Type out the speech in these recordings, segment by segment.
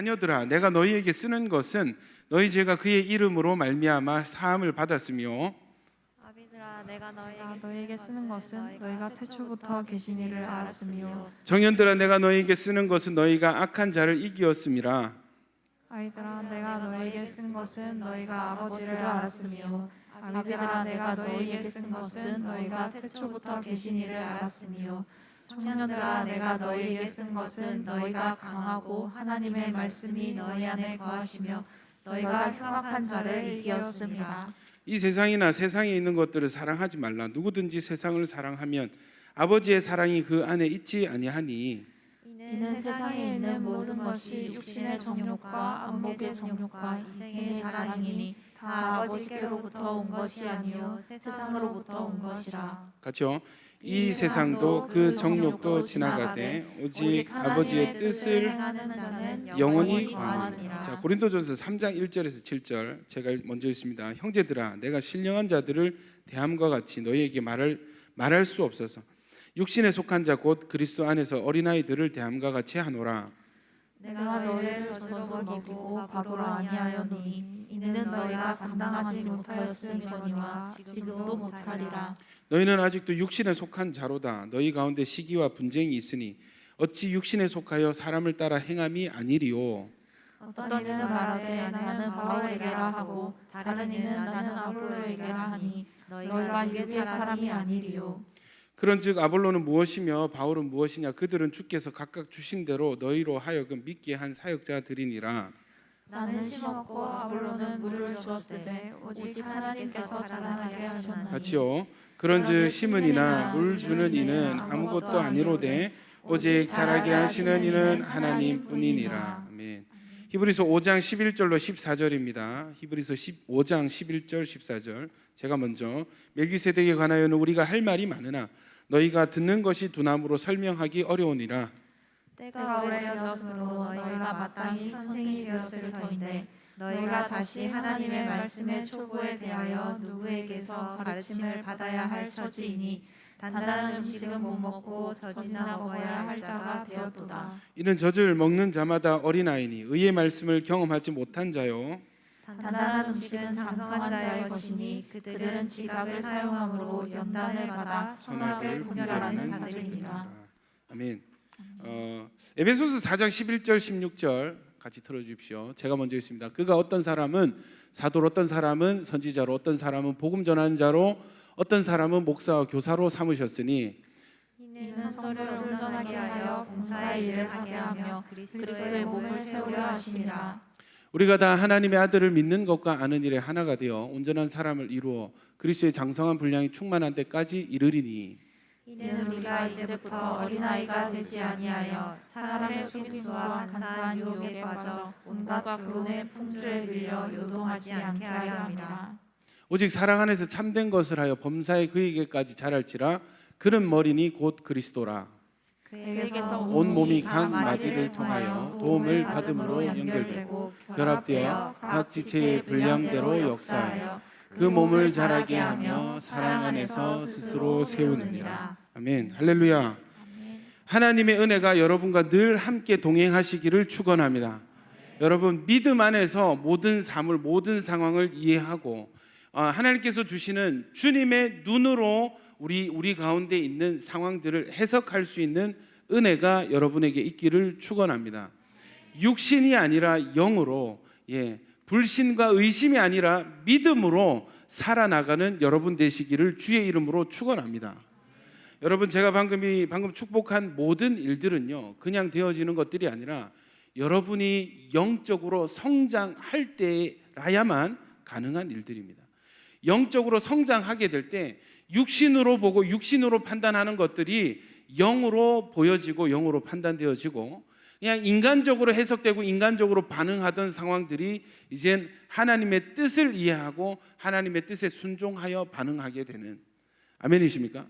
자녀들아 내가 너희에게 쓰는 것은 너희 죄가 그의 이름으로 말미암아 사함을 받았으며 아비들아 내가 너희에게 쓰는 것은 너희가 태초부터 계신 이를 알았으며 정년들아 내가 너희에게 쓰는 것은 너희가 악한 자를 이기었음이라. 아이들아 내가 너희에게 쓴 것은 너희가 아버지를 알았으며 아비들아 내가 너희에게 쓴 것은 너희가 태초부터 계신 이를 알았으며 청년들아 내가 너희에게 쓴 것은 너희가 강하고 하나님의 말씀이 너희 안에 거하시며 너희가 흉악한 자를 이기었습니다. 이 세상이나 세상에 있는 것들을 사랑하지 말라. 누구든지 세상을 사랑하면 아버지의 사랑이 그 안에 있지 아니하니 이는 세상에 있는 모든 것이 육신의 정욕과 안목의 정욕과 이생의 자랑이니 다 아버지께로부터 온 것이 아니요 세상으로부터 온 것이라. 같이요. 이 세상도 그 정욕도 지나가되 오직 아버지의 뜻을 행하는 자는 영원히 거하니라. 거하니라. 자, 고린도전서 3장 1절에서 7절 제가 먼저 읽습니다. 형제들아 내가 신령한 자들을 대함과 같이 너희에게 말할 수 없어서 육신에 속한 자 곧 그리스도 안에서 어린아이들을 대함과 같이 하노라. 내가 너희를 젖어 먹이고 밥으로 아니하였노니 이는 너희가 감당하지 못하였음이거니와 지금도 못하리라. 너희는 아직도 육신에 속한 자로다. 너희 가운데 시기와 분쟁이 있으니 어찌 육신에 속하여 사람을 따라 행함이 아니리요. 어떤 이는 말하되 나는 바울에게라 하고 다른 이는 나는 아볼로에게라 하니 너희가 육의 사람이 아니리요. 그런즉 아볼로는 무엇이며 바울은 무엇이냐? 그들은 주께서 각각 주신 대로 너희로 하여금 믿게 한 사역자들이니라. 나는 심었고 아볼로는 물을 주었으되 오직 하나님께서 자라나게 하셨나니. 같이요. 그런즉 심은 이나 물 주는 이는 아무것도 아니로되 오직 자라게 하시는 이는 하나님뿐이니라. 아멘. 히브리서 5장 11절로 14절입니다. 히브리서 5장 11절 14절. 제가 먼저 멜기세덱에 관하여는 우리가 할 말이 많으나 너희가 듣는 것이 두나무로 설명하기 어려우니라. 때가 오래되었으므로 너희가 마땅히 선생이 되었을 터인데 너희가 다시 하나님의 말씀의 초보에 대하여 누구에게서 가르침을 받아야 할 처지이니 단단한 음식은 못 먹고 젖이나 먹어야 할 자가 되었도다. 이는 젖을 먹는 자마다 어린아이니 의의 말씀을 경험하지 못한 자요. 단단한 음식은 장성한 자의 것이니 그들은 지각을 사용함으로 연단을 받아 선악을 분별하는 자들이니라. 아멘. 에베소서 4장 11절 16절 같이 들어주십시오. 제가 먼저 읽습니다. 그가 어떤 사람은 사도로, 어떤 사람은 선지자로, 어떤 사람은 복음 전하는 자로, 어떤 사람은 목사와 교사로 삼으셨으니 이는 성도를 온전하게 하여 봉사의 일을 하게 하며 그리스도의 몸을 세우려 하심이라. 우리가 다 하나님의 아들을 믿는 것과 아는 일에 하나가 되어 온전한 사람을 이루어 그리스도의 장성한 분량이 충만한 때까지 이르리니 이는 우리가 이제부터 어린아이가 되지 아니하여 사람의 속임수와 간사한 유혹에 빠져 온갖 교훈의 풍조에 밀려 요동하지 않게 하려 함이라. 오직 사랑 안에서 참된 것을 하여 범사에 그에게까지 자랄지라. 그는 머리니 곧 그리스도라. 그에게서 온 몸이 각 마디를 통하여 도움을 받음으로 연결되고 결합되어 각 지체의 분량대로 역사하여 그 몸을 자라게 하며 사랑 안에서 스스로 세우느니라. 아멘. 할렐루야. 하나님의 은혜가 여러분과 늘 함께 동행하시기를 축원합니다. 여러분 믿음 안에서 모든 삶을, 모든 상황을 이해하고 하나님께서 주시는 주님의 눈으로 우리 가운데 있는 상황들을 해석할 수 있는 은혜가 여러분에게 있기를 축원합니다. 육신이 아니라 영으로, 불신과 의심이 아니라 믿음으로 살아나가는 여러분 되시기를 주의 이름으로 축원합니다. 여러분 제가 방금 축복한 모든 일들은요 그냥 되어지는 것들이 아니라 여러분이 영적으로 성장할 때라야만 가능한 일들입니다. 영적으로 성장하게 될 때 육신으로 보고 육신으로 판단하는 것들이 영으로 보여지고 영으로 판단되어지고 그냥 인간적으로 해석되고 인간적으로 반응하던 상황들이 이젠 하나님의 뜻을 이해하고 하나님의 뜻에 순종하여 반응하게 되는, 아멘이십니까?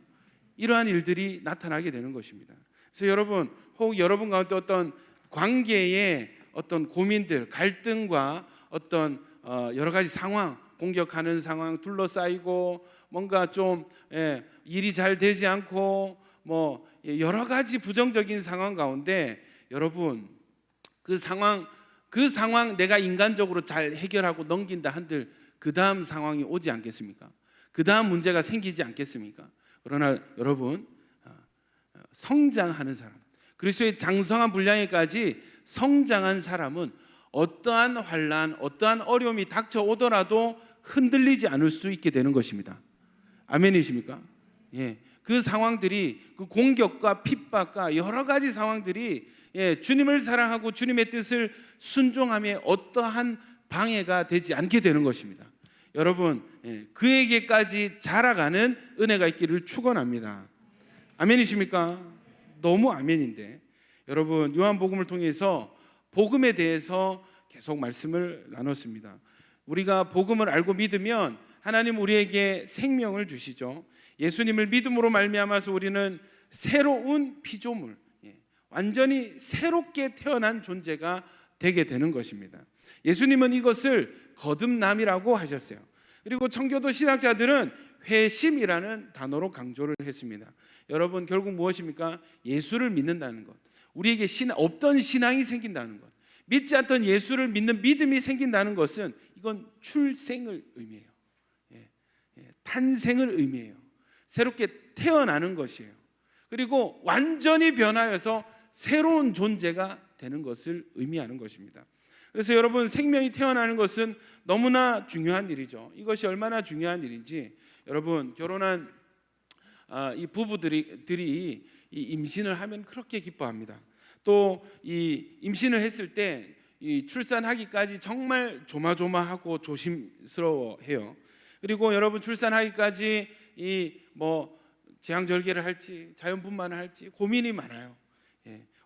이러한 일들이 나타나게 되는 것입니다. 그래서 여러분 혹 여러분 가운데 어떤 관계의 어떤 고민들, 갈등과 어떤 여러 가지 상황, 공격하는 상황, 둘러싸이고 뭔가 좀 일이 잘 되지 않고 여러 가지 부정적인 상황 가운데 여러분 그 상황 그 상황 내가 인간적으로 잘 해결하고 넘긴다 한들 그 다음 상황이 오지 않겠습니까? 그 다음 문제가 생기지 않겠습니까? 그러나 여러분, 성장하는 사람, 그리스도의 장성한 분량에까지 성장한 사람은 어떠한 환난, 어떠한 어려움이 닥쳐오더라도 흔들리지 않을 수 있게 되는 것입니다. 아멘이십니까? 예, 그 상황들이, 그 공격과 핍박과 여러 가지 상황들이 주님을 사랑하고 주님의 뜻을 순종함에 어떠한 방해가 되지 않게 되는 것입니다. 여러분, 그에게까지 자라가는 은혜가 있기를 축원합니다. 아멘이십니까? 너무 아멘인데, 여러분, 요한복음을 통해서 복음에 대해서 계속 말씀을 나눴습니다. 우리가 복음을 알고 믿으면 하나님 우리에게 생명을 주시죠. 예수님을 믿음으로 말미암아서 우리는 새로운 피조물, 완전히 새롭게 태어난 존재가 되게 되는 것입니다. 예수님은 이것을 거듭남이라고 하셨어요. 그리고 청교도 신학자들은 회심이라는 단어로 강조를 했습니다. 여러분, 결국 무엇입니까? 예수를 믿는다는 것, 우리에게 없던 신앙이 생긴다는 것, 믿지 않던 예수를 믿는 믿음이 생긴다는 것은 이건 출생을 의미해요. 탄생을 의미해요. 새롭게 태어나는 것이에요. 그리고 완전히 변하여서 새로운 존재가 되는 것을 의미하는 것입니다. 그래서 여러분, 생명이 태어나는 것은 너무나 중요한 일이죠. 이것이 얼마나 중요한 일인지, 여러분, 결혼한 이 부부들이 이 임신을 하면 그렇게 기뻐합니다. 또 이 임신을 했을 때 이 출산하기까지 정말 조마조마하고 조심스러워해요. 그리고 여러분, 출산하기까지 이 제왕절개를 할지 자연분만을 할지 고민이 많아요.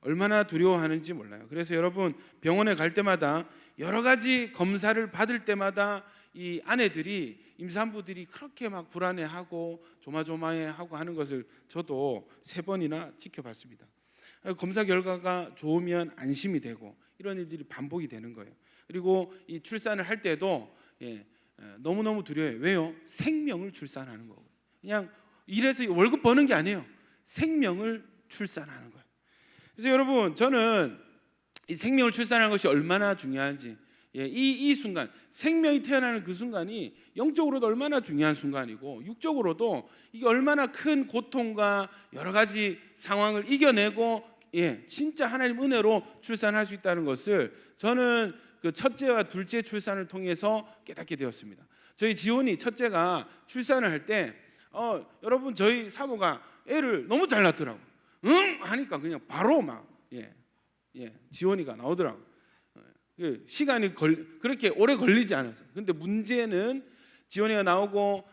얼마나 두려워하는지 몰라요. 그래서 여러분, 병원에 갈 때마다 여러 가지 검사를 받을 때마다 이 아내들이, 임산부들이 그렇게 막 불안해하고 조마조마해하고 하는 것을 저도 3번이나 지켜봤습니다. 검사 결과가 좋으면 안심이 되고 이런 일들이 반복이 되는 거예요. 그리고 이 출산을 할 때도 너무너무 두려워요. 왜요? 생명을 출산하는 거고, 그냥 일해서 월급 버는 게 아니에요. 생명을 출산하는 거예요. 그래서 여러분, 저는 이 생명을 출산하는 것이 얼마나 중요한지, 이 순간, 생명이 태어나는 그 순간이 영적으로도 얼마나 중요한 순간이고 육적으로도 이게 얼마나 큰 고통과 여러 가지 상황을 이겨내고 진짜 하나님 은혜로 출산할 수 있다는 것을 저는 그 첫째와 둘째 출산을 통해서 깨닫게 되었습니다. 저희 지온이 첫째가 출산을 할 때 여러분, 저희 사모가 애를 너무 잘 낳더라고. 응? 하니까 그냥 바로 막 지온이가 나오더라고. 시간이 그렇게 오래 걸리지 않았어요. 근데 문제는 지온이가 나오고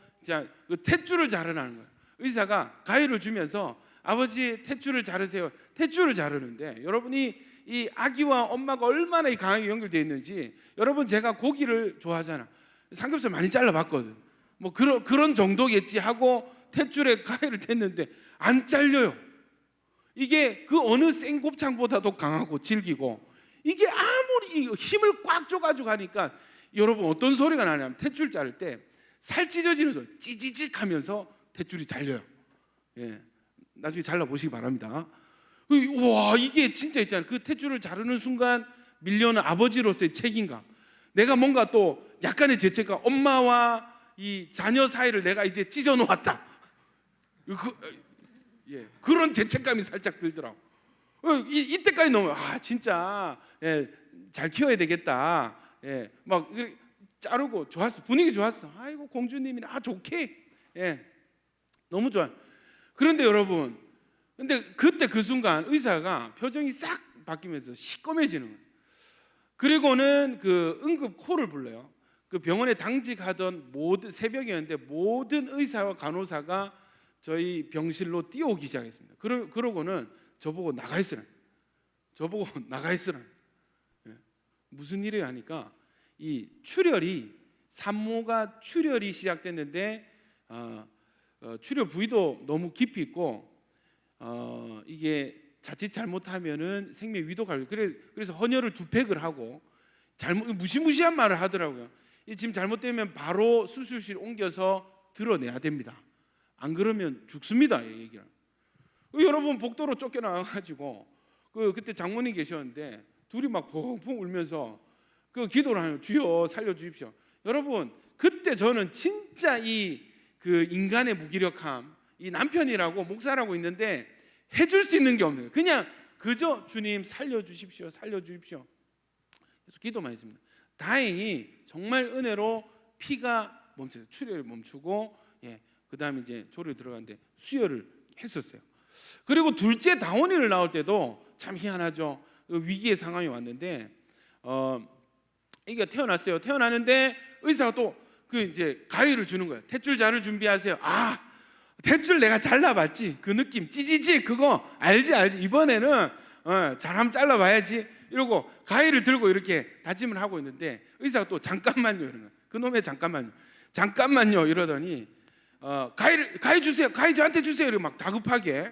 그 탯줄을 자르라는 거예요. 의사가 가위를 주면서 아버지 탯줄을 자르세요. 탯줄을 자르는데, 여러분이 이 아기와 엄마가 얼마나 강하게 연결되어 있는지, 여러분, 제가 고기를 좋아하잖아. 삼겹살 많이 잘라봤거든. 그런 정도겠지 하고 탯줄에 가위를 댔는데 안 잘려요. 이게 그 어느 생곱창보다도 강하고 질기고, 이게 아무리 힘을 꽉 줘가지고 하니까, 여러분, 어떤 소리가 나냐면 탯줄 자를 때 살 찢어지는 소리, 찌찌직 하면서 탯줄이 잘려요. 나중에 잘라보시기 바랍니다. 와, 이게 진짜 있잖아요. 그 탯줄을 자르는 순간 밀려오는 아버지로서의 책임감, 내가 뭔가 또 약간의 죄책감, 엄마와 이 자녀 사이를 내가 이제 찢어 놓았다, 그런 죄책감이 살짝 들더라고. 이때까지 너무 진짜 잘 키워야 되겠다. 막 자르고 좋았어. 분위기 좋았어. 아이고, 공주님이 좋게. 너무 좋아. 그런데 여러분, 근데 그때 그 순간 의사가 표정이 싹 바뀌면서 시꺼매지는 거예요. 그리고는 그 응급 콜을 불러요. 그 병원에 당직하던 새벽이었는데 모든 의사와 간호사가 저희 병실로 뛰어오기 시작했습니다. 그러고는 저보고 나가 있으라. 무슨 일이야 하니까 이 산모가 출혈이 시작됐는데 출혈 부위도 너무 깊이 있고 이게 자칫 잘못하면은 생명 위도가 그래서 헌혈을 2팩을 하고 무시무시한 말을 하더라고요. 지금 잘못되면 바로 수술실 옮겨서 드러내야 됩니다. 안 그러면 죽습니다. 얘기를. 여러분, 복도로 쫓겨나가지고 그때 장모님 계셨는데 둘이 막 펑펑 울면서 그 기도를 하는, 주여 살려주십시오. 여러분, 그때 저는 진짜 이 그 인간의 무기력함, 이 남편이라고 목사라고 있는데 해줄 수 있는 게 없는 거예요. 그냥 그저 주님 살려주십시오, 살려주십시오. 그래서 기도만 했습니다. 다행히 정말 은혜로 피가 멈춰서 출혈이 멈추고, 그 다음에 이제 조리에 들어갔는데 수혈을 했었어요. 그리고 둘째 다원이를 낳을 때도 참 희한하죠. 위기의 상황이 왔는데 이게 태어났어요. 태어나는데 의사가 또 그 이제 가위를 주는 거예요. 탯줄자를 준비하세요. 아, 탯줄 내가 잘라봤지. 그 느낌 찌지지 그거 알지. 이번에는 잘하면 잘라봐야지. 이러고 가위를 들고 이렇게 다짐을 하고 있는데 의사가 또 잠깐만요 이러는 거예요. 그놈의 잠깐만요 이러더니 가위 주세요. 가위 저한테 주세요. 이러고 막 다급하게.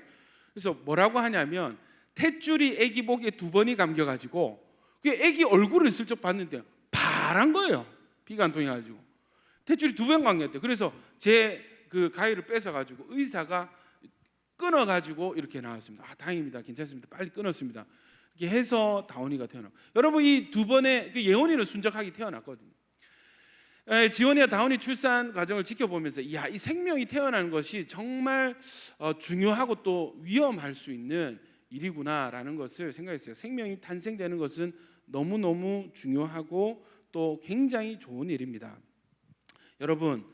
그래서 뭐라고 하냐면 탯줄이 아기 목에 2번이 감겨가지고 그 아기 얼굴을 슬쩍 봤는데 파란 거예요. 피가 안 통해가지고 탯줄이 2번 감겼대요. 그래서 제 그 가위를 뺏어가지고 의사가 끊어가지고 이렇게 나왔습니다. 아, 다행입니다. 괜찮습니다. 빨리 끊었습니다. 이렇게 해서 다원이가 태어나. 여러분, 이 2번의 그 예원이는 순적하게 태어났거든요. 지원이와 다원이 출산 과정을 지켜보면서 이 생명이 태어나는 것이 정말 중요하고 또 위험할 수 있는 일이구나라는 것을 생각했어요. 생명이 탄생되는 것은 너무너무 중요하고 또 굉장히 좋은 일입니다. 여러분,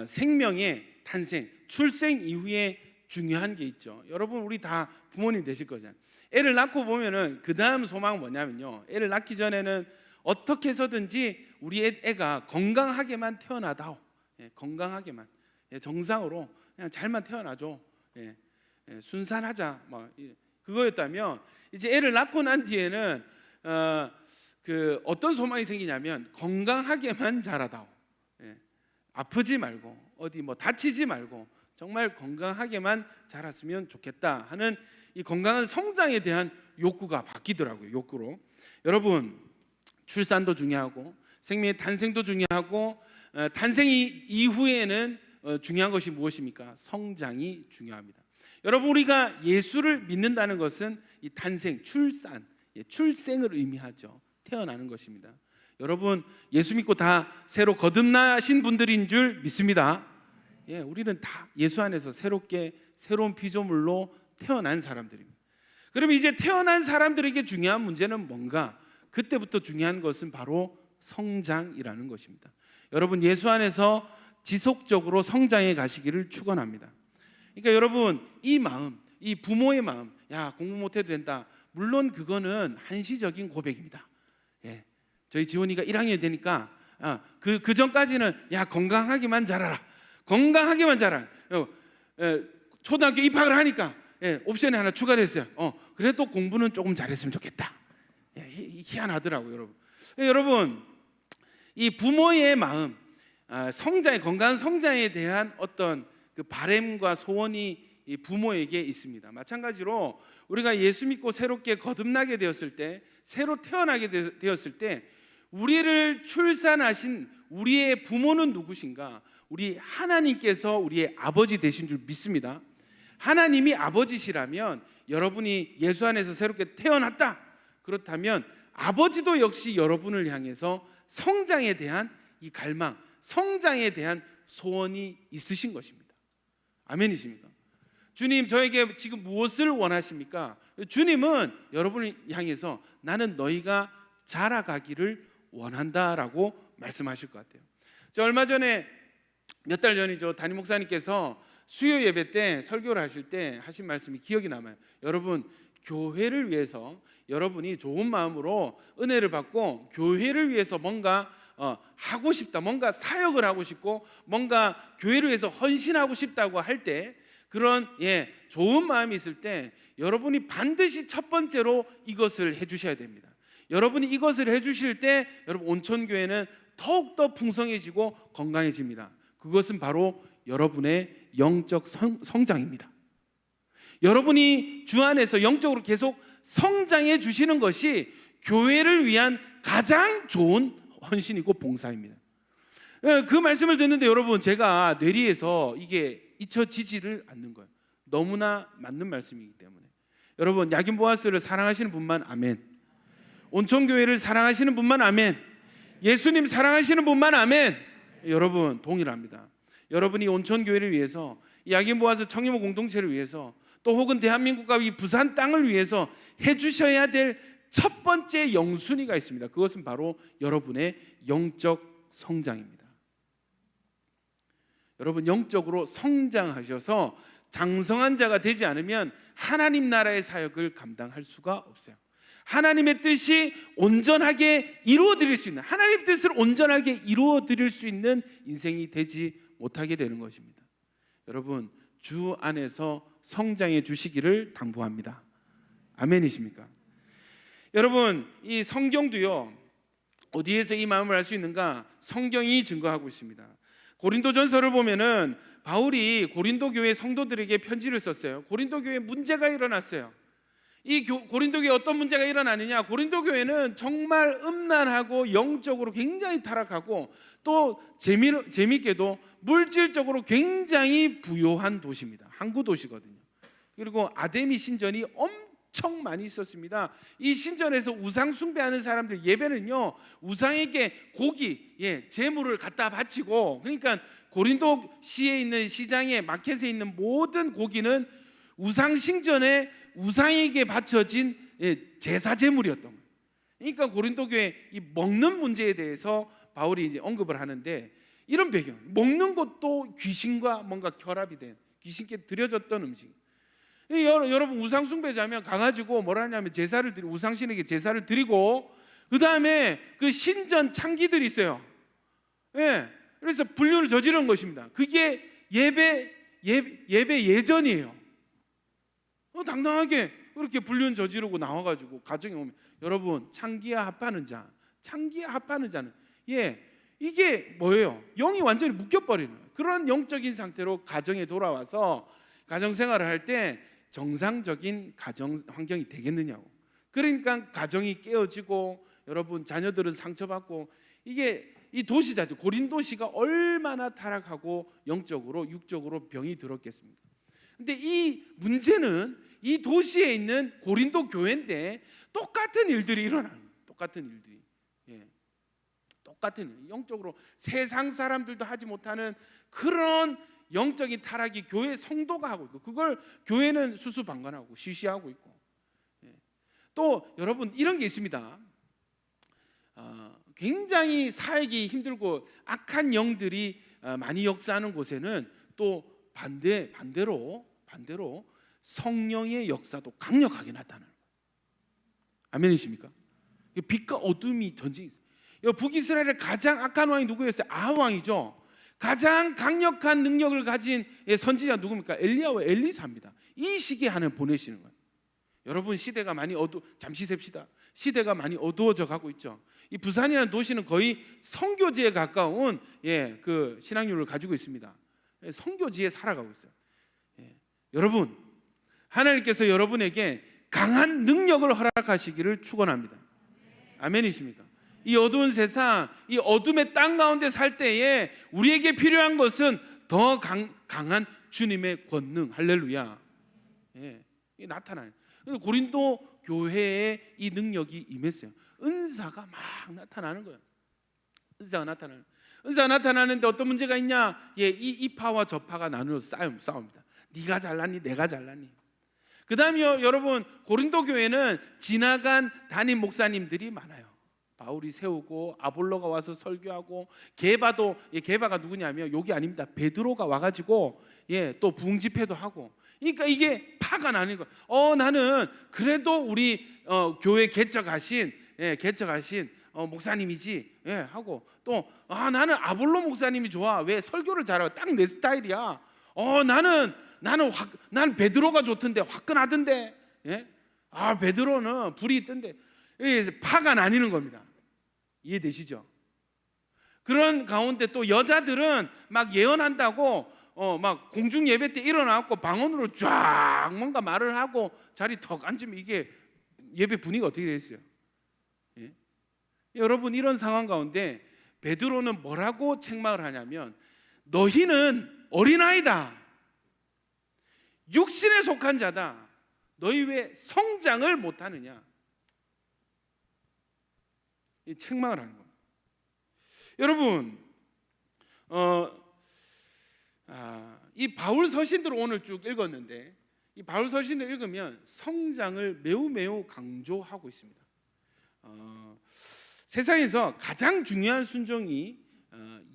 생명의 탄생, 출생 이후에 중요한 게 있죠. 여러분, 우리 다 부모님 되실 거잖아요. 애를 낳고 보면은 그 다음 소망은 뭐냐면요, 애를 낳기 전에는 어떻게 해서든지 우리 애가 건강하게만 태어나다오. 건강하게만, 정상으로 그냥 잘만 태어나줘. 순산하자. 뭐 그거였다면 이제 애를 낳고 난 뒤에는 그 어떤 소망이 생기냐면 건강하게만 자라다오. 아프지 말고 어디 뭐 다치지 말고 정말 건강하게만 자랐으면 좋겠다 하는 이 건강한 성장에 대한 욕구가 바뀌더라고요. 욕구로. 여러분, 출산도 중요하고 생명의 탄생도 중요하고 탄생 이후에는 중요한 것이 무엇입니까? 성장이 중요합니다. 여러분, 우리가 예수를 믿는다는 것은 이 탄생, 출산, 출생을 의미하죠. 태어나는 것입니다. 여러분, 예수 믿고 다 새로 거듭나신 분들인 줄 믿습니다. 우리는 다 예수 안에서 새로운 피조물로 태어난 사람들입니다. 그럼 이제 태어난 사람들에게 중요한 문제는 뭔가? 그때부터 중요한 것은 바로 성장이라는 것입니다. 여러분, 예수 안에서 지속적으로 성장해 가시기를 축원합니다. 그러니까 여러분, 이 마음, 이 부모의 마음, 야, 공부 못해도 된다. 물론 그거는 한시적인 고백입니다. 저희 지원이가 1학년이 되니까 그 전까지는 야, 건강하게만 자라라. 건강하게만 자라. 초등학교 입학을 하니까 옵션이 하나 추가됐어요. 그래도 공부는 조금 잘했으면 좋겠다. 희한하더라고요, 여러분. 여러분, 이 부모의 마음, 성장의 건강한 성장에 대한 어떤 그 바램과 소원이 이 부모에게 있습니다. 마찬가지로 우리가 예수 믿고 새롭게 거듭나게 되었을 때, 새로 태어나게 되었을 때 우리를 출산하신 우리의 부모는 누구신가? 우리 하나님께서 우리의 아버지 되신 줄 믿습니다. 하나님이 아버지시라면 여러분이 예수 안에서 새롭게 태어났다. 그렇다면 아버지도 역시 여러분을 향해서 성장에 대한 이 갈망, 성장에 대한 소원이 있으신 것입니다. 아멘이십니까? 주님, 저에게 지금 무엇을 원하십니까? 주님은 여러분을 향해서 나는 너희가 자라가기를 원한다라고 말씀하실 것 같아요. 저 얼마 전에 몇 달 전이죠. 담임 목사님께서 수요 예배 때 설교를 하실 때 하신 말씀이 기억이 남아요. 여러분, 교회를 위해서 여러분이 좋은 마음으로 은혜를 받고 교회를 위해서 뭔가 하고 싶다, 뭔가 사역을 하고 싶고 뭔가 교회를 위해서 헌신하고 싶다고 할 때, 그런 좋은 마음이 있을 때 여러분이 반드시 첫 번째로 이것을 해주셔야 됩니다. 여러분이 이것을 해주실 때 여러분 온천교회는 더욱더 풍성해지고 건강해집니다. 그것은 바로 여러분의 영적 성장입니다. 여러분이 주 안에서 영적으로 계속 성장해 주시는 것이 교회를 위한 가장 좋은 헌신이고 봉사입니다. 그 말씀을 듣는데 여러분, 제가 뇌리에서 이게 잊혀지지를 않는 거예요. 너무나 맞는 말씀이기 때문에. 여러분, 야긴 보아스를 사랑하시는 분만 아멘. 온천교회를 사랑하시는 분만 아멘. 예수님 사랑하시는 분만 아멘. 여러분 동일합니다. 여러분이 온천교회를 위해서, 야긴 모아서 청년모 공동체를 위해서, 또 혹은 대한민국과 이 부산 땅을 위해서 해주셔야 될 첫 번째 영순위가 있습니다. 그것은 바로 여러분의 영적 성장입니다. 여러분 영적으로 성장하셔서 장성한 자가 되지 않으면 하나님 나라의 사역을 감당할 수가 없어요. 하나님의 뜻이 온전하게 이루어드릴 수 있는, 하나님의 뜻을 온전하게 이루어드릴 수 있는 인생이 되지 못하게 되는 것입니다. 여러분 주 안에서 성장해 주시기를 당부합니다. 아멘이십니까? 여러분 이 성경도요, 어디에서 이 마음을 알 수 있는가? 성경이 증거하고 있습니다. 고린도전서를 보면은 바울이 고린도 교회 성도들에게 편지를 썼어요. 고린도 교회에 문제가 일어났어요. 이 고린도 교회에 어떤 문제가 일어나느냐? 고린도 교회는 정말 음란하고 영적으로 굉장히 타락하고 또 재미있게도 물질적으로 굉장히 부요한 도시입니다. 항구 도시거든요. 그리고 아데미 신전이 엄청 많이 있었습니다. 이 신전에서 우상 숭배하는 사람들 예배는요, 우상에게 고기, 제물을 갖다 바치고, 그러니까 고린도시에 있는 시장에 마켓에 있는 모든 고기는 우상 신전에 우상에게 바쳐진 제사 제물이었던 거예요. 그러니까 고린도 교회 이 먹는 문제에 대해서 바울이 이제 언급을 하는데, 이런 배경, 먹는 것도 귀신과 뭔가 결합이 된, 귀신께 드려졌던 음식. 여러분 우상 숭배자면 가가지고 뭐라 하냐면 제사를 드리고, 우상신에게 제사를 드리고, 그 다음에 그 신전 창기들이 있어요. 그래서 불륜을 저지른 것입니다. 그게 예배 예전이에요. 당당하게 그렇게 불륜 저지르고 나와가지고 가정에 오면, 여러분 창기와 합하는 자, 창기와 합하는 자는 이게 뭐예요? 영이 완전히 묶여버리는 거예요. 그런 영적인 상태로 가정에 돌아와서 가정생활을 할 때 정상적인 가정 환경이 되겠느냐고. 그러니까 가정이 깨어지고 여러분 자녀들은 상처받고, 이게 이 도시자죠. 고린도시가 얼마나 타락하고 영적으로 육적으로 병이 들었겠습니까? 근데 이 문제는 이 도시에 있는 고린도 교회인데 똑같은 일들이 일어나는 거예요. 똑같은 일들이. 똑같은 일. 영적으로 세상 사람들도 하지 못하는 그런 영적인 타락이 교회 성도가 하고 있고, 그걸 교회는 수수방관하고 쉬쉬하고 있고. 또 여러분 이런 게 있습니다. 굉장히 살기 힘들고 악한 영들이 많이 역사하는 곳에는 또 반대로 성령의 역사도 강력하게 나타나는 거예요. 아멘이십니까? 빛과 어둠이 전쟁이 있어요. 북이스라엘의 가장 악한 왕이 누구였어요? 아합 왕이죠. 가장 강력한 능력을 가진 선지자 누굽니까? 엘리야와 엘리사입니다. 이 시기에 하나님 보내시는 거예요. 여러분 시대가 많이 잠시 셉시다. 시대가 많이 어두워져 가고 있죠. 이 부산이라는 도시는 거의 선교지에 가까운 그 신앙률을 가지고 있습니다. 선교지에 살아가고 있어요. 여러분 하나님께서 여러분에게 강한 능력을 허락하시기를 축원합니다. 아멘이십니까? 이 어두운 세상, 이 어둠의 땅 가운데 살 때에 우리에게 필요한 것은 더 강한 주님의 권능. 할렐루야. 이게 나타나요. 고린도 교회에 이 능력이 임했어요. 은사가 막 나타나는 거예요. 은사가 나타나는데 어떤 문제가 있냐? 이 파와 저 파가 나누어서 싸웁니다. 네가 잘났니? 내가 잘났니? 그 다음에 여러분 고린도 교회는 지나간 담임 목사님들이 많아요. 바울이 세우고 아볼로가 와서 설교하고, 게바가 누구냐면 여기 아닙니다. 베드로가 와가지고 또 부흥 집회도 하고. 그러니까 이게 파가 나는 거예요. 나는 그래도 우리 교회 개척하신 목사님이지 하고, 또 나는 아볼로 목사님이 좋아. 왜? 설교를 잘하고 딱 내 스타일이야. 나는 베드로가 좋던데, 화끈하던데. 베드로는 불이 있던데. 파가 나뉘는 겁니다. 이해되시죠? 그런 가운데 또 여자들은 막 예언한다고 막 공중 예배 때 일어나고 방언으로 쫙 뭔가 말을 하고 자리 턱 앉으면 이게 예배 분위기가 어떻게 되겠어요? 여러분 이런 상황 가운데 베드로는 뭐라고 책망을 하냐면, 너희는 어린아이다, 육신에 속한 자다, 너희 왜 성장을 못하느냐? 이 책망을 하는 겁니다. 여러분, 이 바울 서신들을 오늘 쭉 읽었는데 이 바울 서신을 읽으면 성장을 매우 강조하고 있습니다. 세상에서 가장 중요한 순종이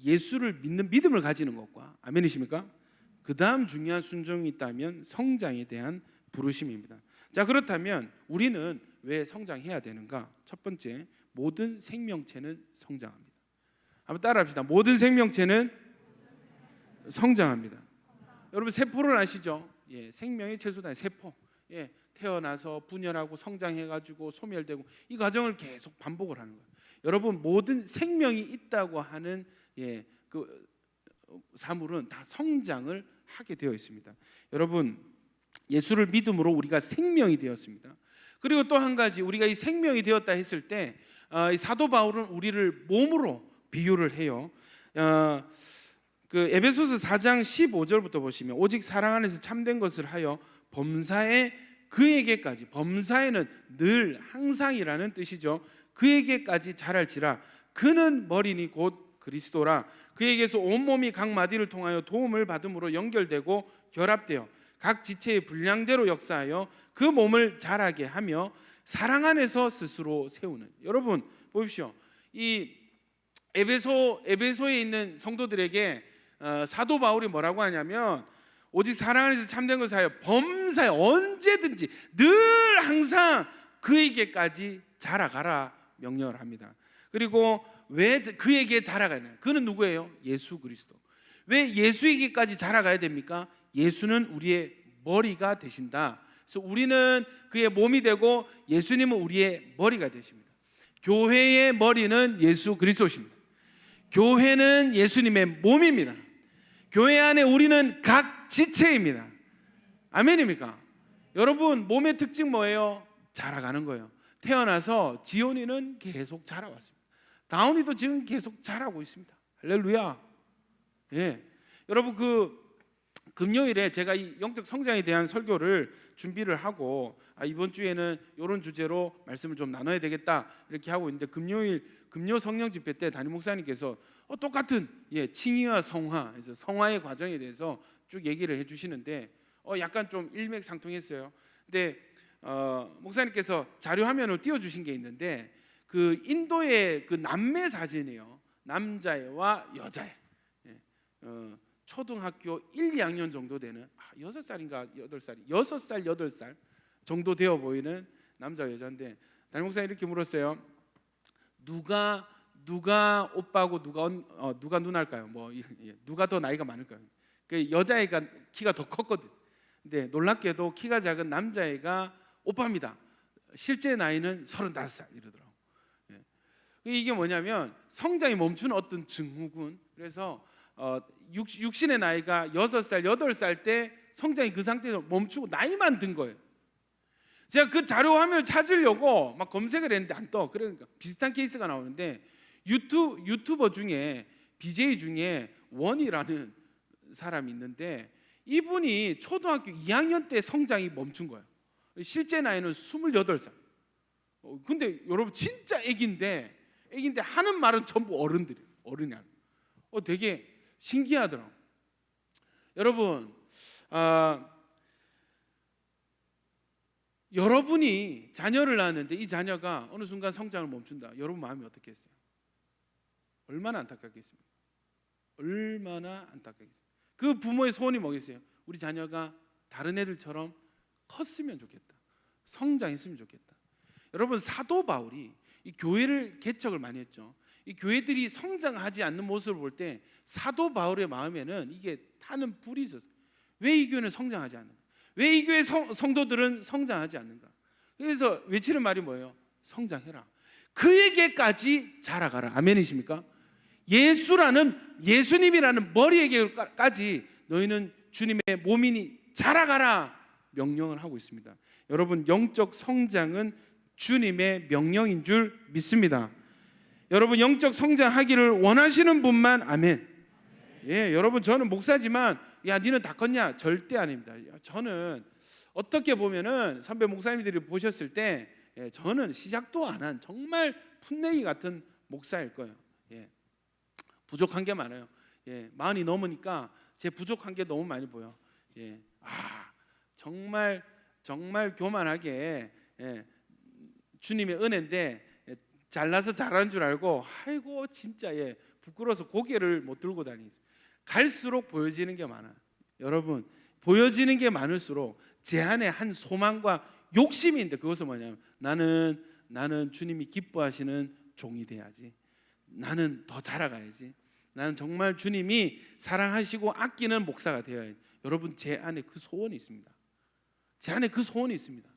예수를 믿는 믿음을 가지는 것과 아멘이십니까? 그 다음 중요한 순종이 있다면 성장에 대한 부르심입니다. 자, 그렇다면 우리는 왜 성장해야 되는가? 첫 번째, 모든 생명체는 성장합니다. 한번 따라합시다. 모든 생명체는 성장합니다. 여러분 세포를 아시죠? 예, 생명의 최소단 세포. 예, 태어나서 분열하고 성장해가지고 소멸되고 이 과정을 계속 반복을 하는 거예요. 여러분 모든 생명이 있다고 하는 그 사물은 다 성장을 하게 되어 있습니다. 여러분 예수를 믿음으로 우리가 생명이 되었습니다. 그리고 또 한 가지 우리가 이 생명이 되었다 했을 때 이 사도 바울은 우리를 몸으로 비유를 해요. 그 에베소서 4장 15절부터 보시면 오직 사랑 안에서 참된 것을 하여 범사에 그에게까지, 범사에는 늘 항상이라는 뜻이죠. 그에게까지 자랄지라. 그는 머리니 곧 그리스도라. 그에게서 온몸이 각 마디를 통하여 도움을 받음으로 연결되고 결합되어 각 지체의 분량대로 역사하여 그 몸을 자라게 하며 사랑 안에서 스스로 세우는. 여러분 보십시오. 이 에베소에 있는 성도들에게 사도 바울이 뭐라고 하냐면 오직 사랑 안에서 참된 것을 하여 범사에 언제든지 늘 항상 그에게까지 자라가라 명령을 합니다. 그리고 왜 그에게 자라가냐? 그는 누구예요? 예수 그리스도. 왜 예수에게까지 자라가야 됩니까? 예수는 우리의 머리가 되신다. 그래서 우리는 그의 몸이 되고 예수님은 우리의 머리가 되십니다. 교회의 머리는 예수 그리스도십니다. 교회는 예수님의 몸입니다. 교회 안에 우리는 각 지체입니다. 아멘입니까? 여러분 몸의 특징 뭐예요? 자라가는 거예요. 태어나서 지온이는 계속 자라왔습니다. 다운이도 지금 계속 자라고 있습니다. 할렐루야. 예, 여러분 금요일에 제가 이 영적 성장에 대한 설교를 준비를 하고 이번 주에는 이런 주제로 말씀을 좀 나눠야 되겠다 이렇게 하고 있는데 금요 성령 집회 때 담임 목사님께서 똑같은 칭의와 성화, 그래서 성화의 과정에 대해서 쭉 얘기를 해주시는데 약간 좀 일맥상통했어요. 근데 목사님께서 자료 화면을 띄워주신 게 있는데 그 인도의 그 남매 사진이에요. 남자애와 여자애. 초등학교 1, 2학년 정도 되는 6살인가 8살, 6살, 8살 정도 되어 보이는 남자 여자인데 담임 목사님 이렇게 물었어요. 누가 오빠고 누가 누나일까요? 누가 더 나이가 많을까요? 그 여자애가 키가 더 컸거든. 근데 놀랍게도 키가 작은 남자애가 오빠입니다. 실제 나이는 35살 이러더라고. 이게 뭐냐면 성장이 멈추는 어떤 증후군. 그래서 육신의 나이가 6살, 8살 때 성장이 그 상태에서 멈추고 나이만 든 거예요. 제가 그 자료 화면을 찾으려고 막 검색을 했는데 안 떠. 그러니까 비슷한 케이스가 나오는데 유튜버 중에 BJ 중에 원이라는 사람이 있는데 이분이 초등학교 2학년 때 성장이 멈춘 거예요. 실제 나이는 28살. 근데 여러분 진짜 애기인데 하는 말은 전부 어른들이에요. 어른이 아니에요. 되게 신기하더라고요. 여러분 여러분이 자녀를 낳았는데 이 자녀가 어느 순간 성장을 멈춘다. 여러분 마음이 어떻겠어요? 얼마나 안타깝겠습니까? 얼마나 안타깝겠어요. 그 부모의 소원이 뭐겠어요? 우리 자녀가 다른 애들처럼 컸으면 좋겠다. 성장했으면 좋겠다. 여러분 사도 바울이 이 교회를 개척을 많이 했죠. 이 교회들이 성장하지 않는 모습을 볼 때 사도 바울의 마음에는 이게 타는 불이 있었어요. 왜 이 교회는 성장하지 않는가? 왜 이 교회 성도들은 성장하지 않는가? 그래서 외치는 말이 뭐예요? 성장해라. 그에게까지 자라가라. 아멘이십니까? 예수님이라는 머리에게까지 너희는 주님의 몸이니 자라가라 명령을 하고 있습니다. 여러분 영적 성장은 주님의 명령인 줄 믿습니다. 여러분 영적 성장하기를 원하시는 분만 아멘. 예, 여러분 저는 목사지만 니는 다 컸냐? 절대 아닙니다. 저는 어떻게 보면은 선배 목사님들이 보셨을 때 저는 시작도 안 한 정말 풋내기 같은 목사일 거예요. 예. 부족한 게 많아요. 예. 40이 넘으니까 제 부족한 게 너무 많이 보여. 예. 정말 교만하게, 예. 주님의 은혜인데 잘나서 잘하는 줄 알고 아이고 진짜 부끄러워서 고개를 못 들고 다니죠. 갈수록 보여지는 게 많아. 여러분, 보여지는 게 많을수록 제 안에 한 소망과 욕심이 있는데, 그것은 뭐냐면 나는 주님이 기뻐하시는 종이 돼야지. 나는 더 자라가야지. 나는 정말 주님이 사랑하시고 아끼는 목사가 되어야지. 여러분, 제 안에 그 소원이 있습니다. 제 안에 그 소원이 있습니다.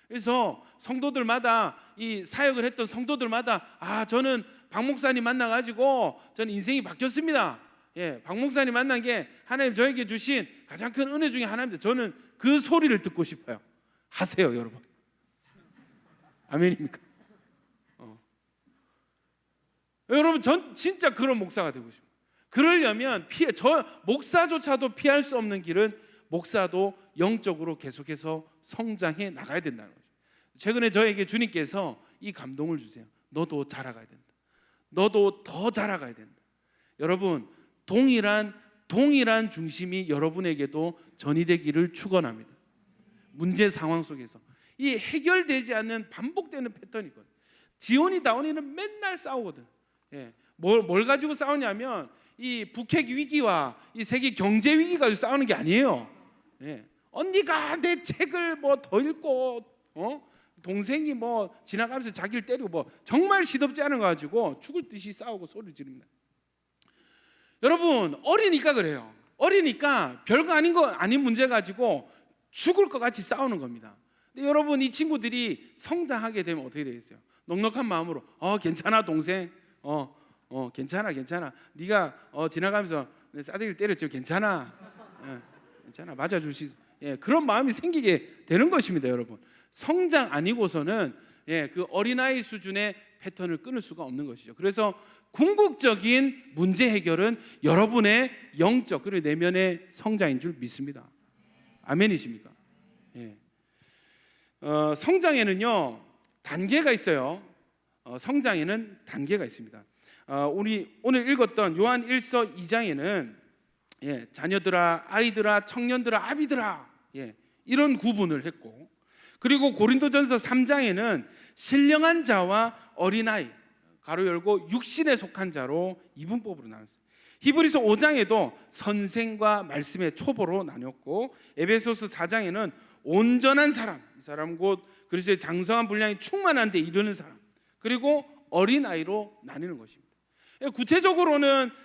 그래서 성도들마다, 이 사역을 했던 성도들마다 저는 박 목사님 만나가지고 저는 인생이 바뀌었습니다. 예, 박 목사님 만난 게 하나님 저에게 주신 가장 큰 은혜 중에 하나입니다. 저는 그 소리를 듣고 싶어요. 하세요, 여러분. 아멘입니까? 여러분, 전 진짜 그런 목사가 되고 싶어요. 그러려면 저 목사조차도 피할 수 없는 길은 목사도 영적으로 계속해서 성장해 나가야 된다는 거죠. 최근에 저에게 주님께서 이 감동을 주세요. 너도 자라가야 된다. 너도 더 자라가야 된다. 여러분, 동일한 중심이 여러분에게도 전이되기를 축원합니다. 문제 상황 속에서 이 해결되지 않는 반복되는 패턴이거든. 지온이 다온이는 맨날 싸우거든. 예. 뭘 가지고 싸우냐면 이 북핵 위기와 이 세계 경제 위기 가지고 싸우는 게 아니에요. 예. 언니가 내 책을 더 읽고 동생이 지나가면서 자기를 때리고 정말 시덥지 않은 거 가지고 죽을 듯이 싸우고 소리 지릅니다. 여러분, 어리니까 그래요. 어리니까 별거 아닌 문제 가지고 죽을 것 같이 싸우는 겁니다. 근데 여러분, 이 친구들이 성장하게 되면 어떻게 되겠어요? 넉넉한 마음으로 괜찮아 동생, 괜찮아. 네가 지나가면서 내 싸대기를 때렸죠. 괜찮아. 괜찮아. 맞아줄 수 있어. 그런 마음이 생기게 되는 것입니다, 여러분. 성장 아니고서는 그 어린아이 수준의 패턴을 끊을 수가 없는 것이죠. 그래서 궁극적인 문제 해결은 여러분의 영적 그리고 내면의 성장인 줄 믿습니다. 아멘이십니까? 성장에는요 단계가 있어요. 성장에는 단계가 있습니다. 우리 오늘 읽었던 요한 1서 2장에는 자녀들아, 아이들아, 청년들아, 아비들아 이런 구분을 했고, 그리고 고린도전서 3장에는 신령한 자와 어린아이 가로 열고 육신에 속한 자로 이분법으로 나눴어요. 히브리서 5장에도 선생과 말씀의 초보로 나눴고, 에베소서 4장에는 온전한 사람, 이 사람 곧 그리스도의 장성한 분량이 충만한 데 이르는 사람, 그리고 어린아이로 나뉘는 것입니다.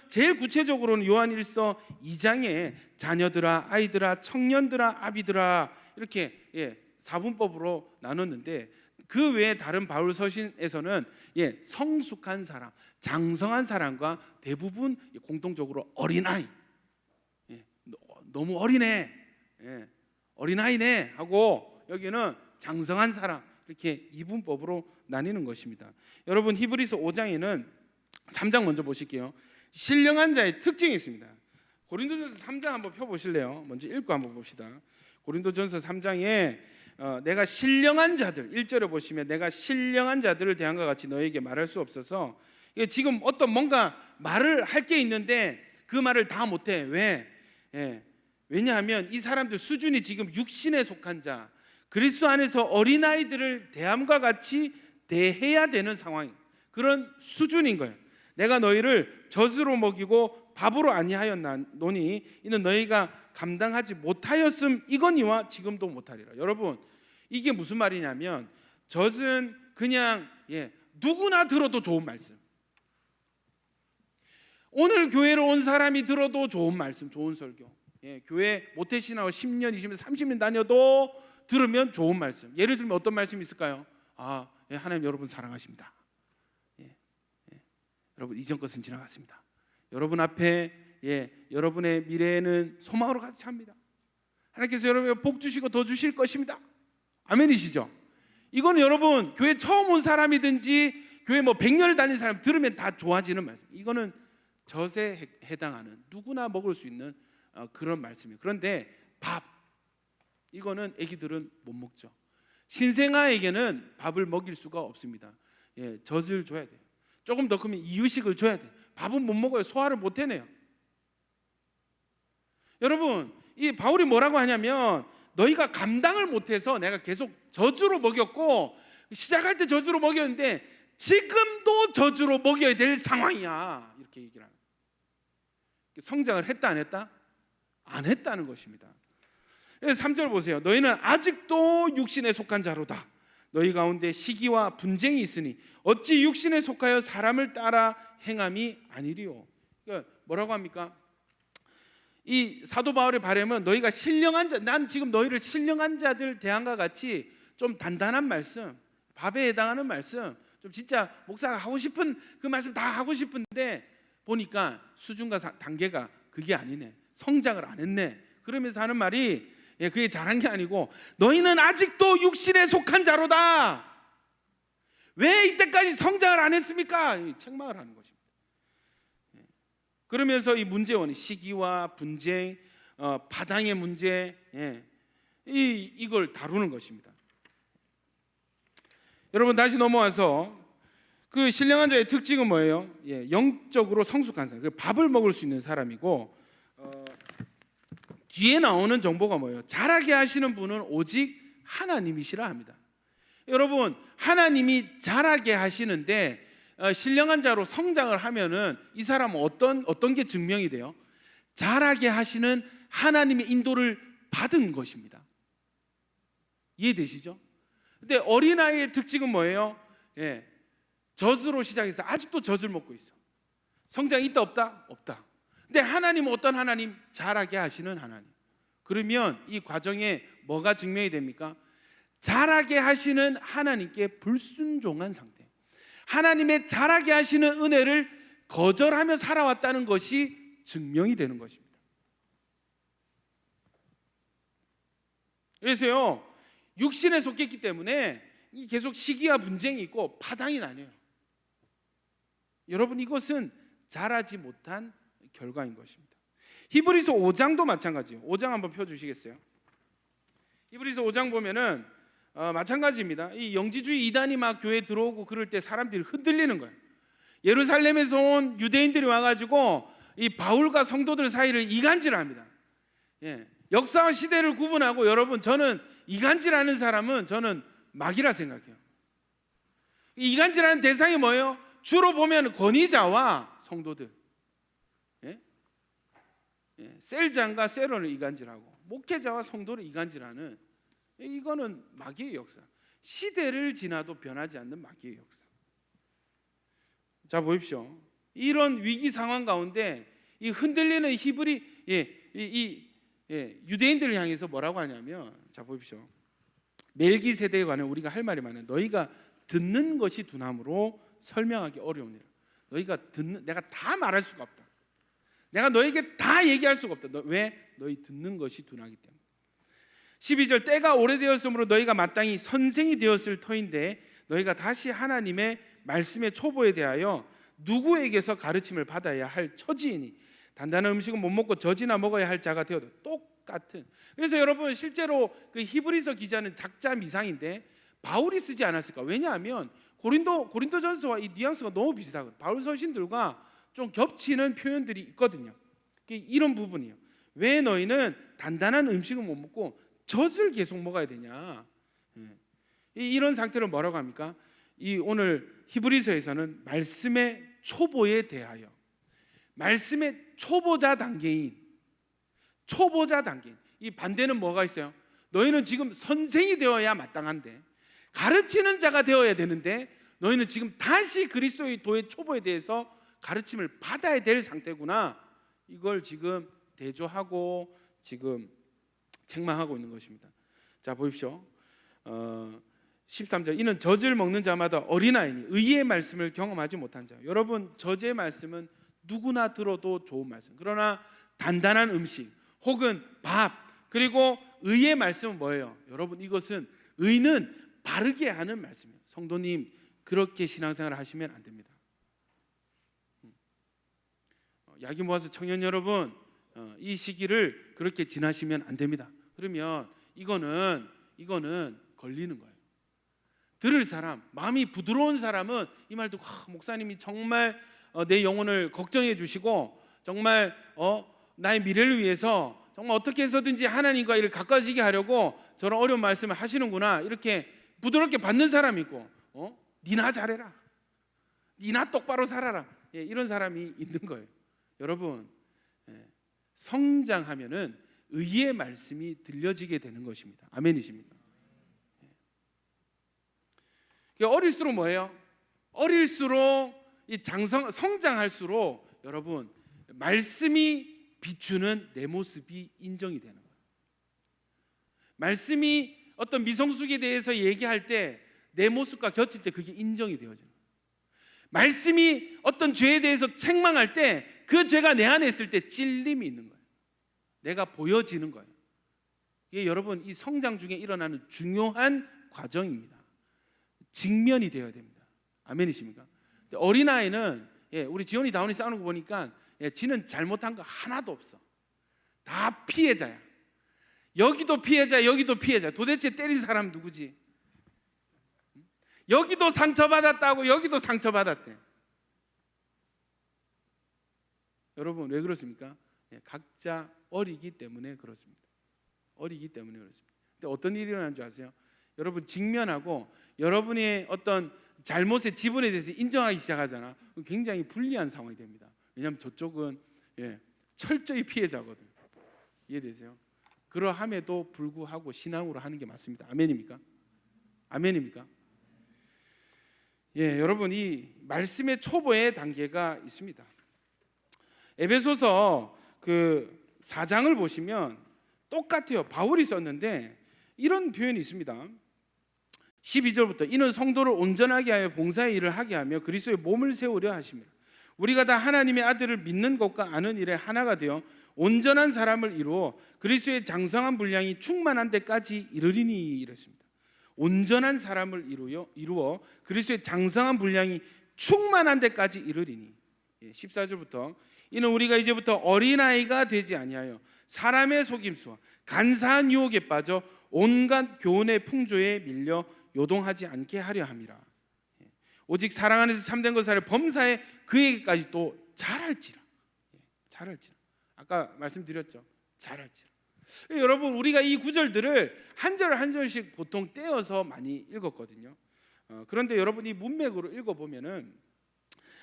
제일 구체적으로는 요한 1서 2장에 자녀들아, 아이들아, 청년들아, 아비들아 이렇게 4분법으로 나눴는데, 그 외에 다른 바울 서신에서는 성숙한 사람, 장성한 사람과 대부분 공통적으로 어린아이, 너무 어리네, 어린아이네 하고, 여기는 장성한 사람, 이렇게 이분법으로 나뉘는 것입니다. 여러분, 히브리서 5장에는 3장 먼저 보실게요. 신령한 자의 특징이 있습니다. 고린도전서 3장 한번 펴보실래요? 먼저 읽고 한번 봅시다. 고린도전서 3장에 내가 신령한 자들, 1절에 보시면 내가 신령한 자들을 대한 것 같이 너에게 말할 수 없어서, 지금 어떤 뭔가 말을 할 게 있는데 그 말을 다 못해. 왜? 왜냐하면 이 사람들 수준이 지금 육신에 속한 자, 그리스도 안에서 어린아이들을 대함과 같이 대해야 되는 상황, 그런 수준인 거예요. 내가 너희를 젖으로 먹이고 밥으로 아니하였노니 이는 너희가 감당하지 못하였음 이거니와 지금도 못하리라. 여러분, 이게 무슨 말이냐면 젖은 그냥 누구나 들어도 좋은 말씀, 오늘 교회로 온 사람이 들어도 좋은 말씀, 좋은 설교, 교회 모태신앙을 10년, 20년, 30년 다녀도 들으면 좋은 말씀. 예를 들면 어떤 말씀이 있을까요? 하나님 여러분 사랑하십니다. 여러분 이전 것은 지나갔습니다. 여러분 앞에 여러분의 미래에는 소망으로 가득 찹니다. 하나님께서 여러분에게 복 주시고 더 주실 것입니다. 아멘이시죠? 이거는 여러분 교회 처음 온 사람이든지 교회 100년을 다닌 사람 들으면 다 좋아지는 말씀. 이거는 젖에 해당하는 누구나 먹을 수 있는 그런 말씀이에요. 그런데 밥, 이거는 아기들은 못 먹죠. 신생아에게는 밥을 먹일 수가 없습니다. 젖을 줘야 돼요. 조금 더 크면 이유식을 줘야 돼요. 밥은 못 먹어요. 소화를 못 해내요. 여러분, 이 바울이 뭐라고 하냐면 너희가 감당을 못해서 내가 계속 저주로 먹였고, 시작할 때 저주로 먹였는데 지금도 저주로 먹여야 될 상황이야, 이렇게 얘기를 하는 거예요. 성장을 했다 안 했다? 안 했다는 것입니다. 그래서 3절 보세요. 너희는 아직도 육신에 속한 자로다. 너희 가운데 시기와 분쟁이 있으니 어찌 육신에 속하여 사람을 따라 행함이 아니리요. 그러니까 뭐라고 합니까? 이 사도 바울의 바람은 너희가 신령한 자, 난 지금 너희를 신령한 자들 대항과 같이 좀 단단한 말씀, 밥에 해당하는 말씀, 좀 진짜 목사가 하고 싶은 그 말씀 다 하고 싶은데 보니까 수준과 단계가 그게 아니네. 성장을 안 했네. 그러면서 하는 말이 그게 잘한 게 아니고 너희는 아직도 육신에 속한 자로다. 왜 이때까지 성장을 안 했습니까? 책망을 하는 것입니다. 그러면서 이 문제원이 시기와 분쟁, 파당의 문제, 이걸 다루는 것입니다. 여러분 다시 넘어와서 그 신령한 자의 특징은 뭐예요? 영적으로 성숙한 사람, 밥을 먹을 수 있는 사람이고, 뒤에 나오는 정보가 뭐예요? 자라게 하시는 분은 오직 하나님이시라 합니다. 여러분, 하나님이 자라게 하시는데 신령한 자로 성장을 하면은 이 사람은 어떤 게 증명이 돼요? 자라게 하시는 하나님의 인도를 받은 것입니다. 이해되시죠? 근데 어린아이의 특징은 뭐예요? 젖으로 시작해서 아직도 젖을 먹고 있어. 성장이 있다 없다? 없다. 근데 하나님은 어떤 하나님? 자라게 하시는 하나님. 그러면 이 과정에 뭐가 증명이 됩니까? 자라게 하시는 하나님께 불순종한 상태, 하나님의 자라게 하시는 은혜를 거절하며 살아왔다는 것이 증명이 되는 것입니다. 그래서요, 육신에 속했기 때문에 계속 시기와 분쟁이 있고 파당이 나뉘어요. 여러분, 이것은 자라지 못한 결과인 것입니다. 히브리서 5장도 마찬가지예요. 5장 한번 펴주시겠어요? 히브리서 5장 보면은 마찬가지입니다. 이 영지주의 이단이 막 교회에 들어오고 그럴 때 사람들이 흔들리는 거예요. 예루살렘에서 온 유대인들이 와가지고 이 바울과 성도들 사이를 이간질합니다. 역사와 시대를 구분하고, 여러분, 저는 이간질하는 사람은 저는 마귀라 생각해요. 이간질하는 대상이 뭐예요? 주로 보면 권위자와 성도들, 셀장과 세론을 이간질하고 목회자와 성도를 이간질하는, 이거는 마귀의 역사, 시대를 지나도 변하지 않는 마귀의 역사. 자, 보십시오. 이런 위기 상황 가운데 이 흔들리는 히브리 유대인들을 향해서 뭐라고 하냐면, 자 보십시오. 멜기세덱에 관해 우리가 할 말이 많아요. 너희가 듣는 것이 둔함으로 설명하기 어려우니라. 너희가 듣는, 내가 다 말할 수가 없다. 내가 너에게 다 얘기할 수가 없다. 왜? 너희 듣는 것이 둔하기 때문에. 12절, 때가 오래되었으므로 너희가 마땅히 선생이 되었을 터인데 너희가 다시 하나님의 말씀의 초보에 대하여 누구에게서 가르침을 받아야 할 처지이니 단단한 음식은 못 먹고 젖이나 먹어야 할 자가 되어도 똑같은. 그래서 여러분, 실제로 그 히브리서 기자는 작자 미상인데 바울이 쓰지 않았을까? 왜냐하면 고린도전서와 이 뉘앙스가 너무 비슷하거든요. 바울 서신들과 좀 겹치는 표현들이 있거든요. 이런 부분이에요. 왜 너희는 단단한 음식을 못 먹고 젖을 계속 먹어야 되냐? 이런 상태를 뭐라고 합니까? 이 오늘 히브리서에서는 말씀의 초보에 대하여, 말씀의 초보자 단계인 이 반대는 뭐가 있어요? 너희는 지금 선생이 되어야 마땅한데, 가르치는 자가 되어야 되는데 너희는 지금 다시 그리스도의 도의 초보에 대해서 가르침을 받아야 될 상태구나. 이걸 지금 대조하고 지금 책망하고 있는 것입니다. 자, 보십시오. 13절, 이는 젖을 먹는 자마다 어린아이니 의의 말씀을 경험하지 못한 자. 여러분, 젖의 말씀은 누구나 들어도 좋은 말씀, 그러나 단단한 음식 혹은 밥, 그리고 의의 말씀은 뭐예요? 여러분, 이것은 의는 바르게 하는 말씀이에요. 성도님, 그렇게 신앙생활을 하시면 안 됩니다. 야기 모아서 청년 여러분, 이 시기를 그렇게 지나시면 안 됩니다. 그러면 이거는 걸리는 거예요. 들을 사람, 마음이 부드러운 사람은 이 말 듣고 목사님이 정말 내 영혼을 걱정해 주시고 정말 나의 미래를 위해서 정말 어떻게 해서든지 하나님과 이를 가까워지게 하려고 저런 어려운 말씀을 하시는구나, 이렇게 부드럽게 받는 사람이 있고 니나 잘해라, 니나 똑바로 살아라, 이런 사람이 있는 거예요. 여러분, 성장하면은 의의 말씀이 들려지게 되는 것입니다. 아멘이십니까? 어릴수록 뭐예요? 어릴수록 이 성장할수록 여러분, 말씀이 비추는 내 모습이 인정이 되는 거예요. 말씀이 어떤 미성숙에 대해서 얘기할 때 내 모습과 겹칠 때 그게 인정이 되어져요. 말씀이 어떤 죄에 대해서 책망할 때 그 죄가 내 안에 있을 때 찔림이 있는 거예요. 내가 보여지는 거예요. 이게 여러분, 이 성장 중에 일어나는 중요한 과정입니다. 직면이 되어야 됩니다. 아멘이십니까? 어린아이는 우리 지원이 다운이 싸우는 거 보니까 지는 잘못한 거 하나도 없어. 다 피해자야. 여기도 피해자, 여기도 피해자. 도대체 때린 사람 누구지? 여기도 상처받았다고 여기도 상처받았대. 여러분, 왜 그렇습니까? 각자 어리기 때문에 그렇습니다. 어리기 때문에 그렇습니다. 근데 어떤 일이 일어나는 줄 아세요? 여러분, 직면하고 여러분의 어떤 잘못의 지분에 대해서 인정하기 시작하잖아. 굉장히 불리한 상황이 됩니다. 왜냐하면 저쪽은 철저히 피해자거든. 이해되세요? 그러함에도 불구하고 신앙으로 하는 게 맞습니다. 아멘입니까? 아멘입니까? 여러분, 이 말씀의 초보의 단계가 있습니다. 에베소서 그 4장을 보시면 똑같아요. 바울이 썼는데 이런 표현이 있습니다. 12절부터 이는 성도를 온전하게 하여 봉사의 일을 하게 하며 그리스도의 몸을 세우려 하십니다. 우리가 다 하나님의 아들을 믿는 것과 아는 일에 하나가 되어 온전한 사람을 이루어 그리스도의 장성한 분량이 충만한 데까지 이르리니 이랬습니다. 온전한 사람을 이루어 그리스도의 장성한 분량이 충만한 데까지 이르리니. 14절부터 이는 우리가 이제부터 어린아이가 되지 아니하여 사람의 속임수와 간사한 유혹에 빠져 온갖 교훈의 풍조에 밀려 요동하지 않게 하려 함이라. 오직 사랑 안에서 참된 것을 범사에 그에게까지 또 잘할지라. 잘할지라. 아까 말씀드렸죠. 잘할지라. 여러분, 우리가 이 구절들을 한 절 한 절씩 보통 떼어서 많이 읽었거든요. 그런데 여러분이 문맥으로 읽어보면은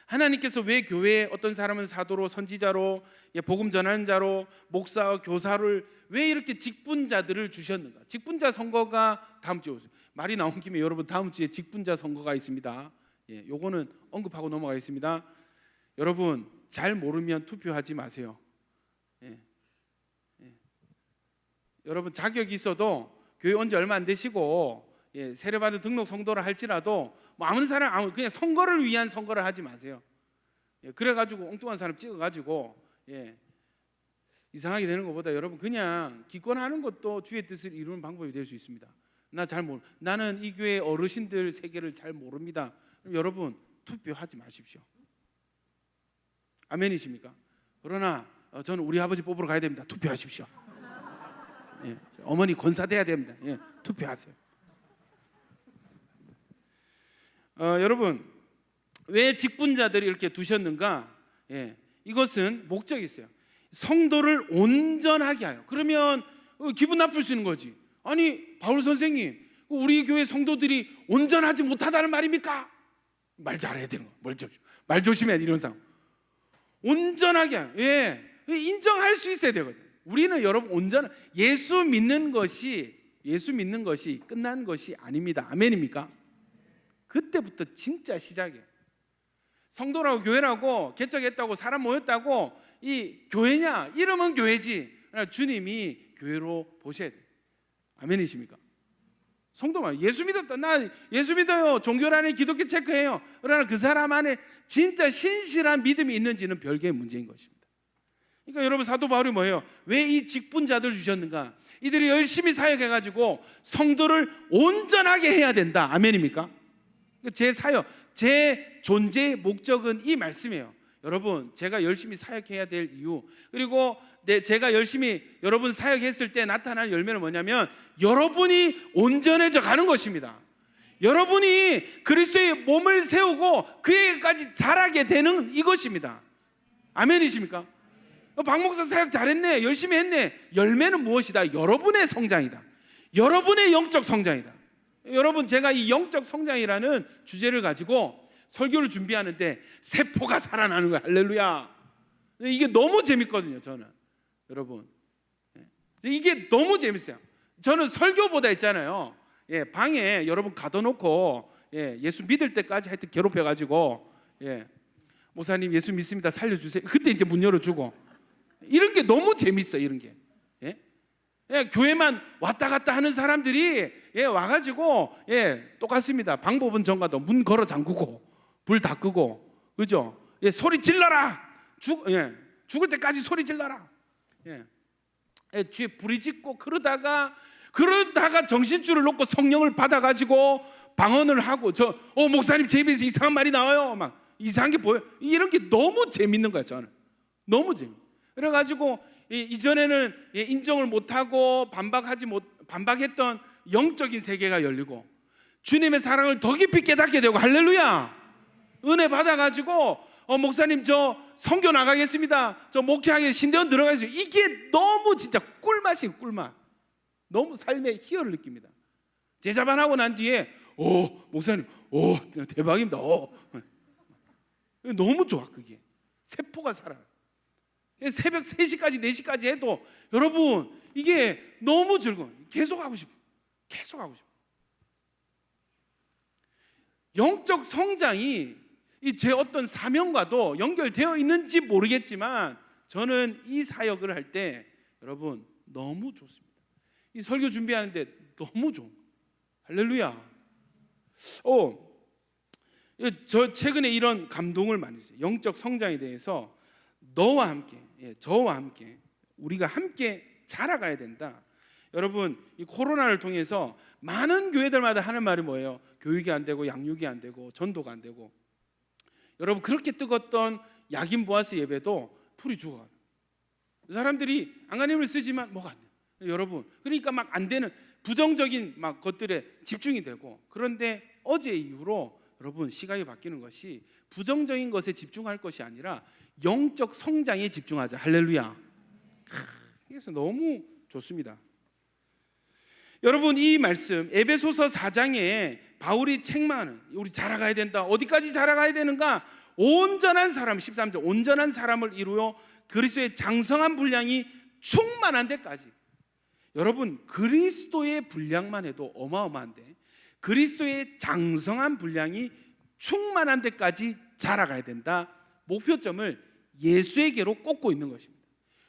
하나님께서 왜 교회에 어떤 사람은 사도로, 선지자로, 복음 전하는 자로, 목사, 교사를 왜 이렇게 직분자들을 주셨는가? 직분자 선거가 다음 주에 오세요. 말이 나온 김에 여러분, 다음 주에 직분자 선거가 있습니다. 요거는 언급하고 넘어가겠습니다. 여러분, 잘 모르면 투표하지 마세요. 여러분, 자격이 있어도 교회 온 지 얼마 안 되시고 세례받은 등록 성도를 할지라도 뭐 아무 사람 그냥 선거를 위한 선거를 하지 마세요. 그래가지고 엉뚱한 사람 찍어가지고 이상하게 되는 것보다 여러분, 그냥 기권하는 것도 주의 뜻을 이루는 방법이 될 수 있습니다. 나는 이 교회 어르신들 세계를 잘 모릅니다. 여러분, 투표하지 마십시오. 아멘이십니까? 그러나 저는 우리 아버지 뽑으러 가야 됩니다. 투표하십시오. 어머니 권사돼야 됩니다. 투표하세요. 여러분, 왜 직분자들이 이렇게 두셨는가? 이것은 목적이 있어요. 성도를 온전하게 하여. 그러면 기분 나쁠 수 있는 거지. 아니, 바울 선생님, 우리 교회 성도들이 온전하지 못하다는 말입니까? 말 잘해야 되는 거. 말 조심해야 돼, 이런 상황. 온전하게 하여. 인정할 수 있어야 되거든. 우리는 여러분, 예수 믿는 것이 끝난 것이 아닙니다. 아멘입니까? 그때부터 진짜 시작이에요. 성도라고 교회라고 개척했다고 사람 모였다고 이 교회냐? 이름은 교회지. 주님이 교회로 보셔야 돼요. 아멘이십니까? 성도만 예수 믿었다. 나 예수 믿어요. 종교란에 기독교 체크해요. 그러나 그 사람 안에 진짜 신실한 믿음이 있는지는 별개의 문제인 것입니다. 그러니까 여러분, 사도 바울이 뭐예요? 왜 이 직분자들 주셨는가? 이들이 열심히 사역해가지고 성도를 온전하게 해야 된다. 아멘입니까? 제 사역, 제 존재의 목적은 이 말씀이에요. 여러분, 제가 열심히 사역해야 될 이유, 그리고 제가 열심히 여러분 사역했을 때 나타나는 열매는 뭐냐면 여러분이 온전해져 가는 것입니다. 여러분이 그리스도의 몸을 세우고 그에게까지 자라게 되는 이것입니다. 아멘이십니까? 박 목사 사역 잘했네, 열심히 했네. 열매는 무엇이다? 여러분의 성장이다. 여러분의 영적 성장이다. 여러분, 제가 이 영적 성장이라는 주제를 가지고 설교를 준비하는데 세포가 살아나는 거야. 할렐루야. 이게 너무 재밌거든요. 저는 여러분, 이게 너무 재밌어요. 저는 설교보다 있잖아요, 방에 여러분 가둬놓고 예수 믿을 때까지 하여튼 괴롭혀가지고 목사님 예수 믿습니다 살려주세요. 그때 이제 문 열어주고, 이런 게 너무 재밌어요. 이런 게 교회만 왔다 갔다 하는 사람들이 와가지고 똑같습니다. 방법은 전과도 문 걸어 잠그고 불 다 끄고, 그죠? 소리 질러라. 죽을 때까지 소리 질러라. 뒤에 불이 짓고 그러다가 정신줄을 놓고 성령을 받아가지고 방언을 하고, 목사님 제 입에서 이상한 말이 나와요. 막 이상한 게 보여. 이런 게 너무 재밌는 거예요. 저는 너무 재밌어요. 그래가지고 이전에는 인정을 못하고 반박했던 영적인 세계가 열리고 주님의 사랑을 더 깊이 깨닫게 되고, 할렐루야. 은혜 받아가지고 목사님 저 선교 나가겠습니다, 저 목회하게 신대원 들어가겠습니다. 이게 너무 진짜 꿀맛이에요. 꿀맛. 너무 삶의 희열을 느낍니다. 제자반 하고 난 뒤에 목사님 대박입니다. 너무 좋아. 그게 세포가 살아요. 새벽 3시까지 4시까지 해도 여러분 이게 너무 즐거워요. 계속 하고 싶어. 영적 성장이 제 어떤 사명과도 연결되어 있는지 모르겠지만 저는 이 사역을 할 때 여러분 너무 좋습니다. 이 설교 준비하는데 너무 좋은 거예요. 할렐루야. 저 최근에 이런 감동을 많이 했어요. 영적 성장에 대해서 너와 함께, 저와 함께 우리가 함께 자라가야 된다. 여러분, 이 코로나를 통해서 많은 교회들마다 하는 말이 뭐예요? 교육이 안 되고 양육이 안 되고 전도가 안 되고. 여러분, 그렇게 뜨겁던 야긴 보아스 예배도 풀이 죽어가요. 사람들이 안간힘을 쓰지만 뭐가 안 돼요. 여러분, 그러니까 막 안 되는 부정적인 막 것들에 집중이 되고, 그런데 어제 이후로 여러분 시각이 바뀌는 것이 부정적인 것에 집중할 것이 아니라 영적 성장에 집중하자. 할렐루야. 그래서 너무 좋습니다. 여러분, 이 말씀 에베소서 4장에 바울이 책망하는, 우리 자라가야 된다. 어디까지 자라가야 되는가? 온전한 사람, 13절, 온전한 사람을 이루어 그리스도의 장성한 분량이 충만한 데까지. 여러분, 그리스도의 분량만 해도 어마어마한데 그리스도의 장성한 분량이 충만한 데까지 자라가야 된다. 목표점을 예수에게로 꽂고 있는 것입니다.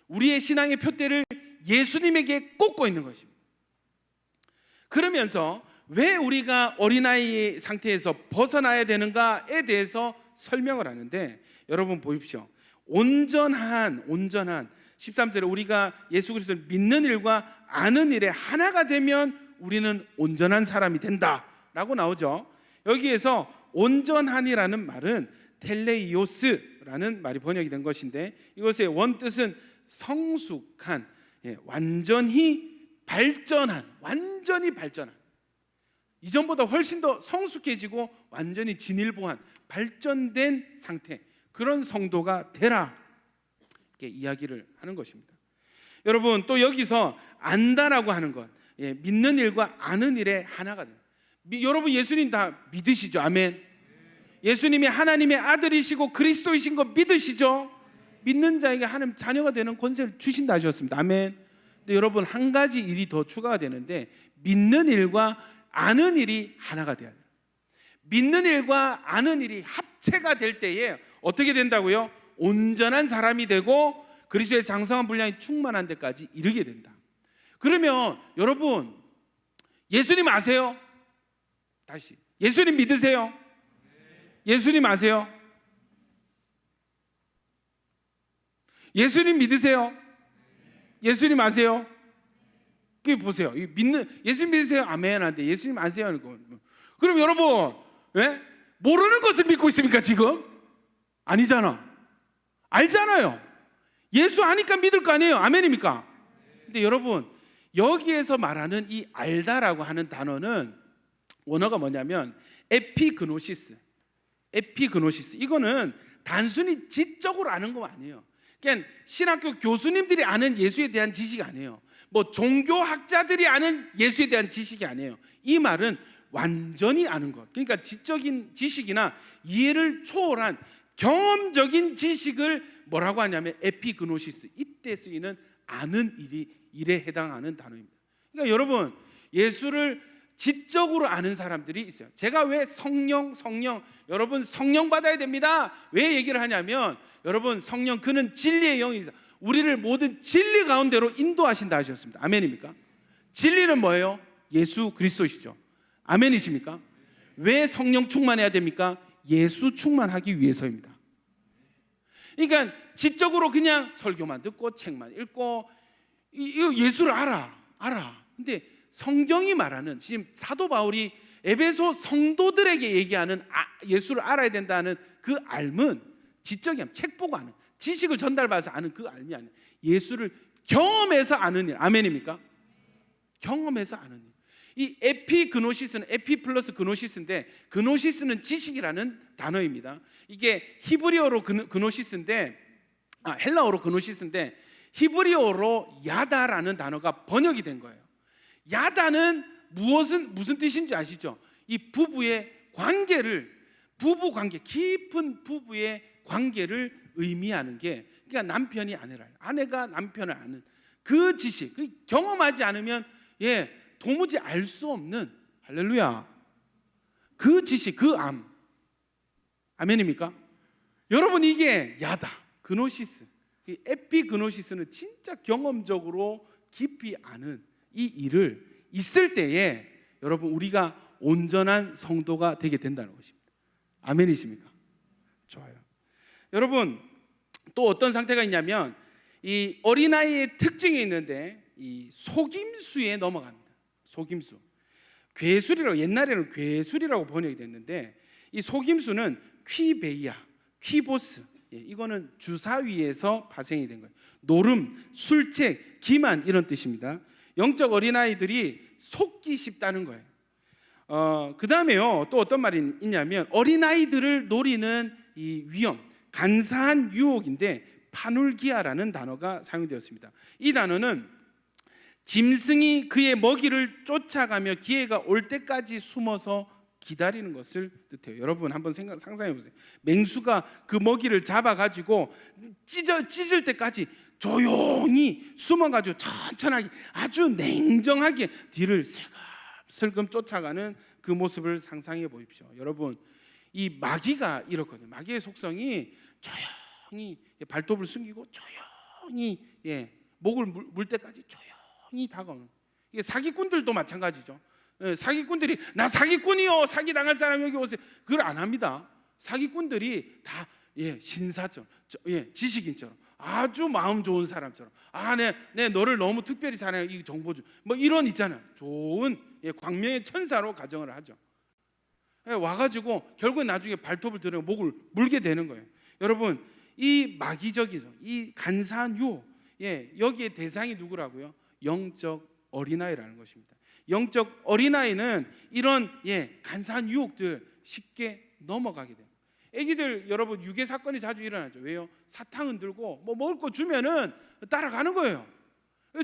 우리의 신앙의 표대를 예수님에게 꽂고 있는 것입니다. 그러면서 왜 우리가 어린아이의 상태에서 벗어나야 되는가에 대해서 설명을 하는데, 여러분 보십시오. 온전한 13절에 우리가 예수 그리스도를 믿는 일과 아는 일에 하나가 되면 우리는 온전한 사람이 된다라고 나오죠. 여기에서 온전한이라는 말은 텔레이오스라는 말이 번역이 된 것인데, 이것의 원뜻은 성숙한, 완전히 발전한, 이전보다 훨씬 더 성숙해지고 완전히 진일보한 발전된 상태, 그런 성도가 되라, 이렇게 이야기를 하는 것입니다. 여러분, 또 여기서 안다라고 하는 것, 믿는 일과 아는 일의 하나가 됩니다. 여러분, 예수님 다 믿으시죠? 아멘. 예수님이 하나님의 아들이시고 그리스도이신 거 믿으시죠? 믿는 자에게 하나님 자녀가 되는 권세를 주신다 하셨습니다. 아멘. 근데 여러분, 한 가지 일이 더 추가가 되는데, 믿는 일과 아는 일이 하나가 돼야 돼요. 믿는 일과 아는 일이 합체가 될 때에 어떻게 된다고요? 온전한 사람이 되고 그리스도의 장성한 분량이 충만한 데까지 이르게 된다. 그러면 여러분, 예수님 아세요? 다시, 예수님 믿으세요? 예수님 아세요? 예수님 믿으세요? 예수님 아세요? 그 보세요. 예수님 믿으세요? 아멘. 한데 예수님 아세요? 그럼 여러분, 모르는 것을 믿고 있습니까 지금? 아니잖아. 알잖아요. 예수 아니까 믿을 거 아니에요. 아멘입니까? 근데 여러분, 여기에서 말하는 이 알다라고 하는 단어는 원어가 뭐냐면 에피그노시스. 에피그노시스. 이거는 단순히 지적으로 아는 거 아니에요. 그러니까 신학교 교수님들이 아는 예수에 대한 지식이 아니에요. 뭐 종교학자들이 아는 예수에 대한 지식이 아니에요. 이 말은 완전히 아는 것. 그러니까 지적인 지식이나 이해를 초월한 경험적인 지식을 뭐라고 하냐면 에피그노시스. 이때 쓰이는 아는 일에 해당하는 단어입니다. 그러니까 여러분, 예수를 지적으로 아는 사람들이 있어요. 제가 왜 성령 여러분 성령 받아야 됩니다. 왜 얘기를 하냐면 여러분, 성령 그는 진리의 영이다. 우리를 모든 진리 가운데로 인도하신다 하셨습니다. 아멘입니까? 진리는 뭐예요? 예수 그리스도시죠. 아멘이십니까? 왜 성령 충만해야 됩니까? 예수 충만하기 위해서입니다. 그러니까 지적으로 그냥 설교만 듣고 책만 읽고 예수를 알아. 근데 성경이 말하는, 지금 사도 바울이 에베소 성도들에게 얘기하는 예수를 알아야 된다는 그 알은 지적이 아니라 책 보고 아는, 지식을 전달받아서 아는 그 알이 아니에요. 예수를 경험해서 아는 일. 아멘입니까? 경험해서 아는 일. 이 에피그노시스는 에피 플러스 그노시스인데, 그노시스는 지식이라는 단어입니다. 이게 히브리어로 그노시스인데, 헬라어로 그노시스인데 히브리어로 야다라는 단어가 번역이 된 거예요. 야다는 무슨 뜻인지 아시죠? 이 부부의 관계를, 부부 관계, 깊은 부부의 관계를 의미하는 게, 그러니까 남편이 아내가 남편을 아는 그 지식, 그 경험하지 않으면 도무지 알 수 없는, 할렐루야, 그 지식, 그 암. 아멘입니까? 여러분, 이게 야다, 그노시스, 에피그노시스는 진짜 경험적으로 깊이 아는 이 일을 있을 때에 여러분, 우리가 온전한 성도가 되게 된다는 것입니다. 아멘이십니까? 좋아요. 여러분, 또 어떤 상태가 있냐면, 이 어린아이의 특징이 있는데 이 속임수에 넘어갑니다. 속임수. 괴술이라고, 옛날에는 괴술이라고 번역이 됐는데, 이 속임수는 퀴베이아, 퀴보스, 이거는 주사위에서 파생이 된 거예요. 노름, 술책, 기만, 이런 뜻입니다. 영적 어린아이들이 속기 쉽다는 거예요. 그 다음에요, 또 어떤 말이 있냐면, 어린아이들을 노리는 이 위험, 간사한 유혹인데 파눌기아라는 단어가 사용되었습니다. 이 단어는 짐승이 그의 먹이를 쫓아가며 기회가 올 때까지 숨어서 기다리는 것을 뜻해요. 여러분, 한번 상상해 보세요. 맹수가 그 먹이를 잡아가지고 찢을 때까지 조용히 숨어가지고 천천하게, 아주 냉정하게 뒤를 슬금 쫓아가는 그 모습을 상상해 보십시오. 여러분, 이 마귀가 이렇거든요. 마귀의 속성이 조용히 발톱을 숨기고 조용히 목을 물 때까지 조용히 다가오는. 이게 사기꾼들도 마찬가지죠. 사기꾼들이 나 사기꾼이요, 사기 당할 사람 여기 오세요, 그걸 안 합니다. 사기꾼들이 다 신사처럼, 지식인처럼, 아주 마음 좋은 사람처럼, 내 너를 너무 특별히 사랑해, 이 정보 좀, 뭐 이런 있잖아요. 좋은 광명의 천사로 가정을 하죠. 와가지고 결국엔 나중에 발톱을 들어 목을 물게 되는 거예요. 여러분, 이 마귀적이죠. 이 간사한 유혹, 여기에 대상이 누구라고요? 영적 어린아이라는 것입니다. 영적 어린아이는 이런 간사한 유혹들 쉽게 넘어가게 돼요. 애기들, 여러분, 유괴 사건이 자주 일어나죠. 왜요? 사탕은 들고 뭐 먹을 거 주면은 따라가는 거예요.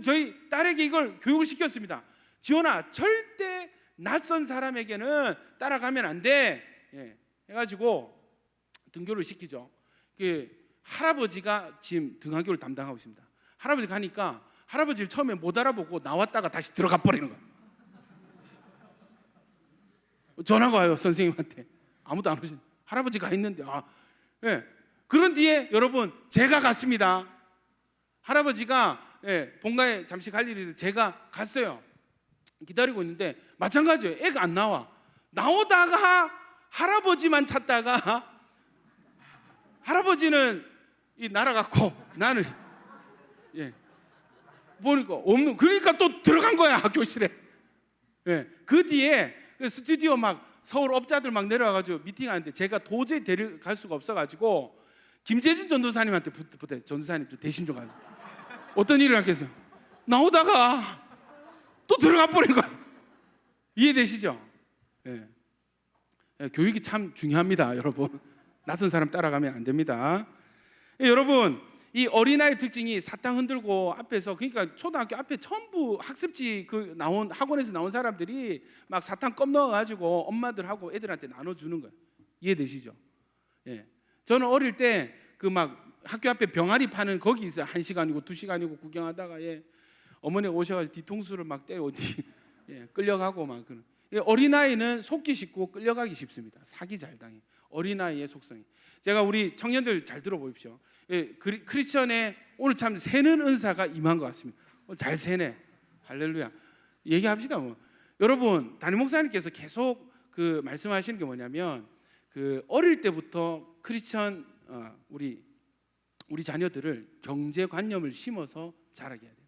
저희 딸에게 이걸 교육을 시켰습니다. 지원아, 절대 낯선 사람에게는 따라가면 안 돼. 해가지고 등교를 시키죠. 그 할아버지가 지금 등하교를 담당하고 있습니다. 할아버지 가니까 할아버지를 처음에 못 알아보고 나왔다가 다시 들어가 버리는 거예요. 전화가 와요, 선생님한테. 아무도 안 오시네. 할아버지가 있는데, 그런 뒤에 여러분, 제가 갔습니다. 할아버지가 본가에 잠시 갈 일이 있어서 제가 갔어요. 기다리고 있는데 마찬가지예요. 애가 안 나오다가 할아버지만 찾다가 할아버지는 날아갔고 나는 보니까 없는, 그러니까 또 들어간 거야, 교실에. 그 뒤에 스튜디오 막 서울 업자들 막 내려와가지고 미팅하는데 제가 도저히 데려갈 수가 없어가지고 김재준 전도사님한테 부탁해. 전도사님 좀 대신 좀 가서. 어떤 일을 하겠어요? 나오다가 또 들어가 버린 거야. 이해되시죠? 예. 예, 교육이 참 중요합니다, 여러분. 낯선 사람 따라가면 안 됩니다. 예, 여러분, 이 어린아이 특징이 사탕 흔들고 앞에서, 그러니까 초등학교 앞에 전부 학습지 그 나온 학원에서 나온 사람들이 막 사탕 껌 넣어가지고 엄마들하고 애들한테 나눠주는 거예요. 이해되시죠? 예. 저는 어릴 때 그 막 학교 앞에 병아리 파는 거기 있어요. 1시간이고 2시간이고 구경하다가 예, 어머니가 오셔가지고 뒤통수를 막 때려 예, 끌려가고 막 그런. 예, 어린아이는 속기 쉽고 끌려가기 쉽습니다. 사기 잘 당해. 어린아이의 속성이. 제가 우리 청년들 잘 들어보십시오. 예, 크리스천의 오늘 참 새는 은사가 임한 것 같습니다. 잘 새네. 할렐루야. 얘기합시다 뭐. 여러분, 담임 목사님께서 계속 그 말씀하시는 게 뭐냐면 그 어릴 때부터 크리스천 우리 자녀들을 경제관념을 심어서 자라게 해야 돼요.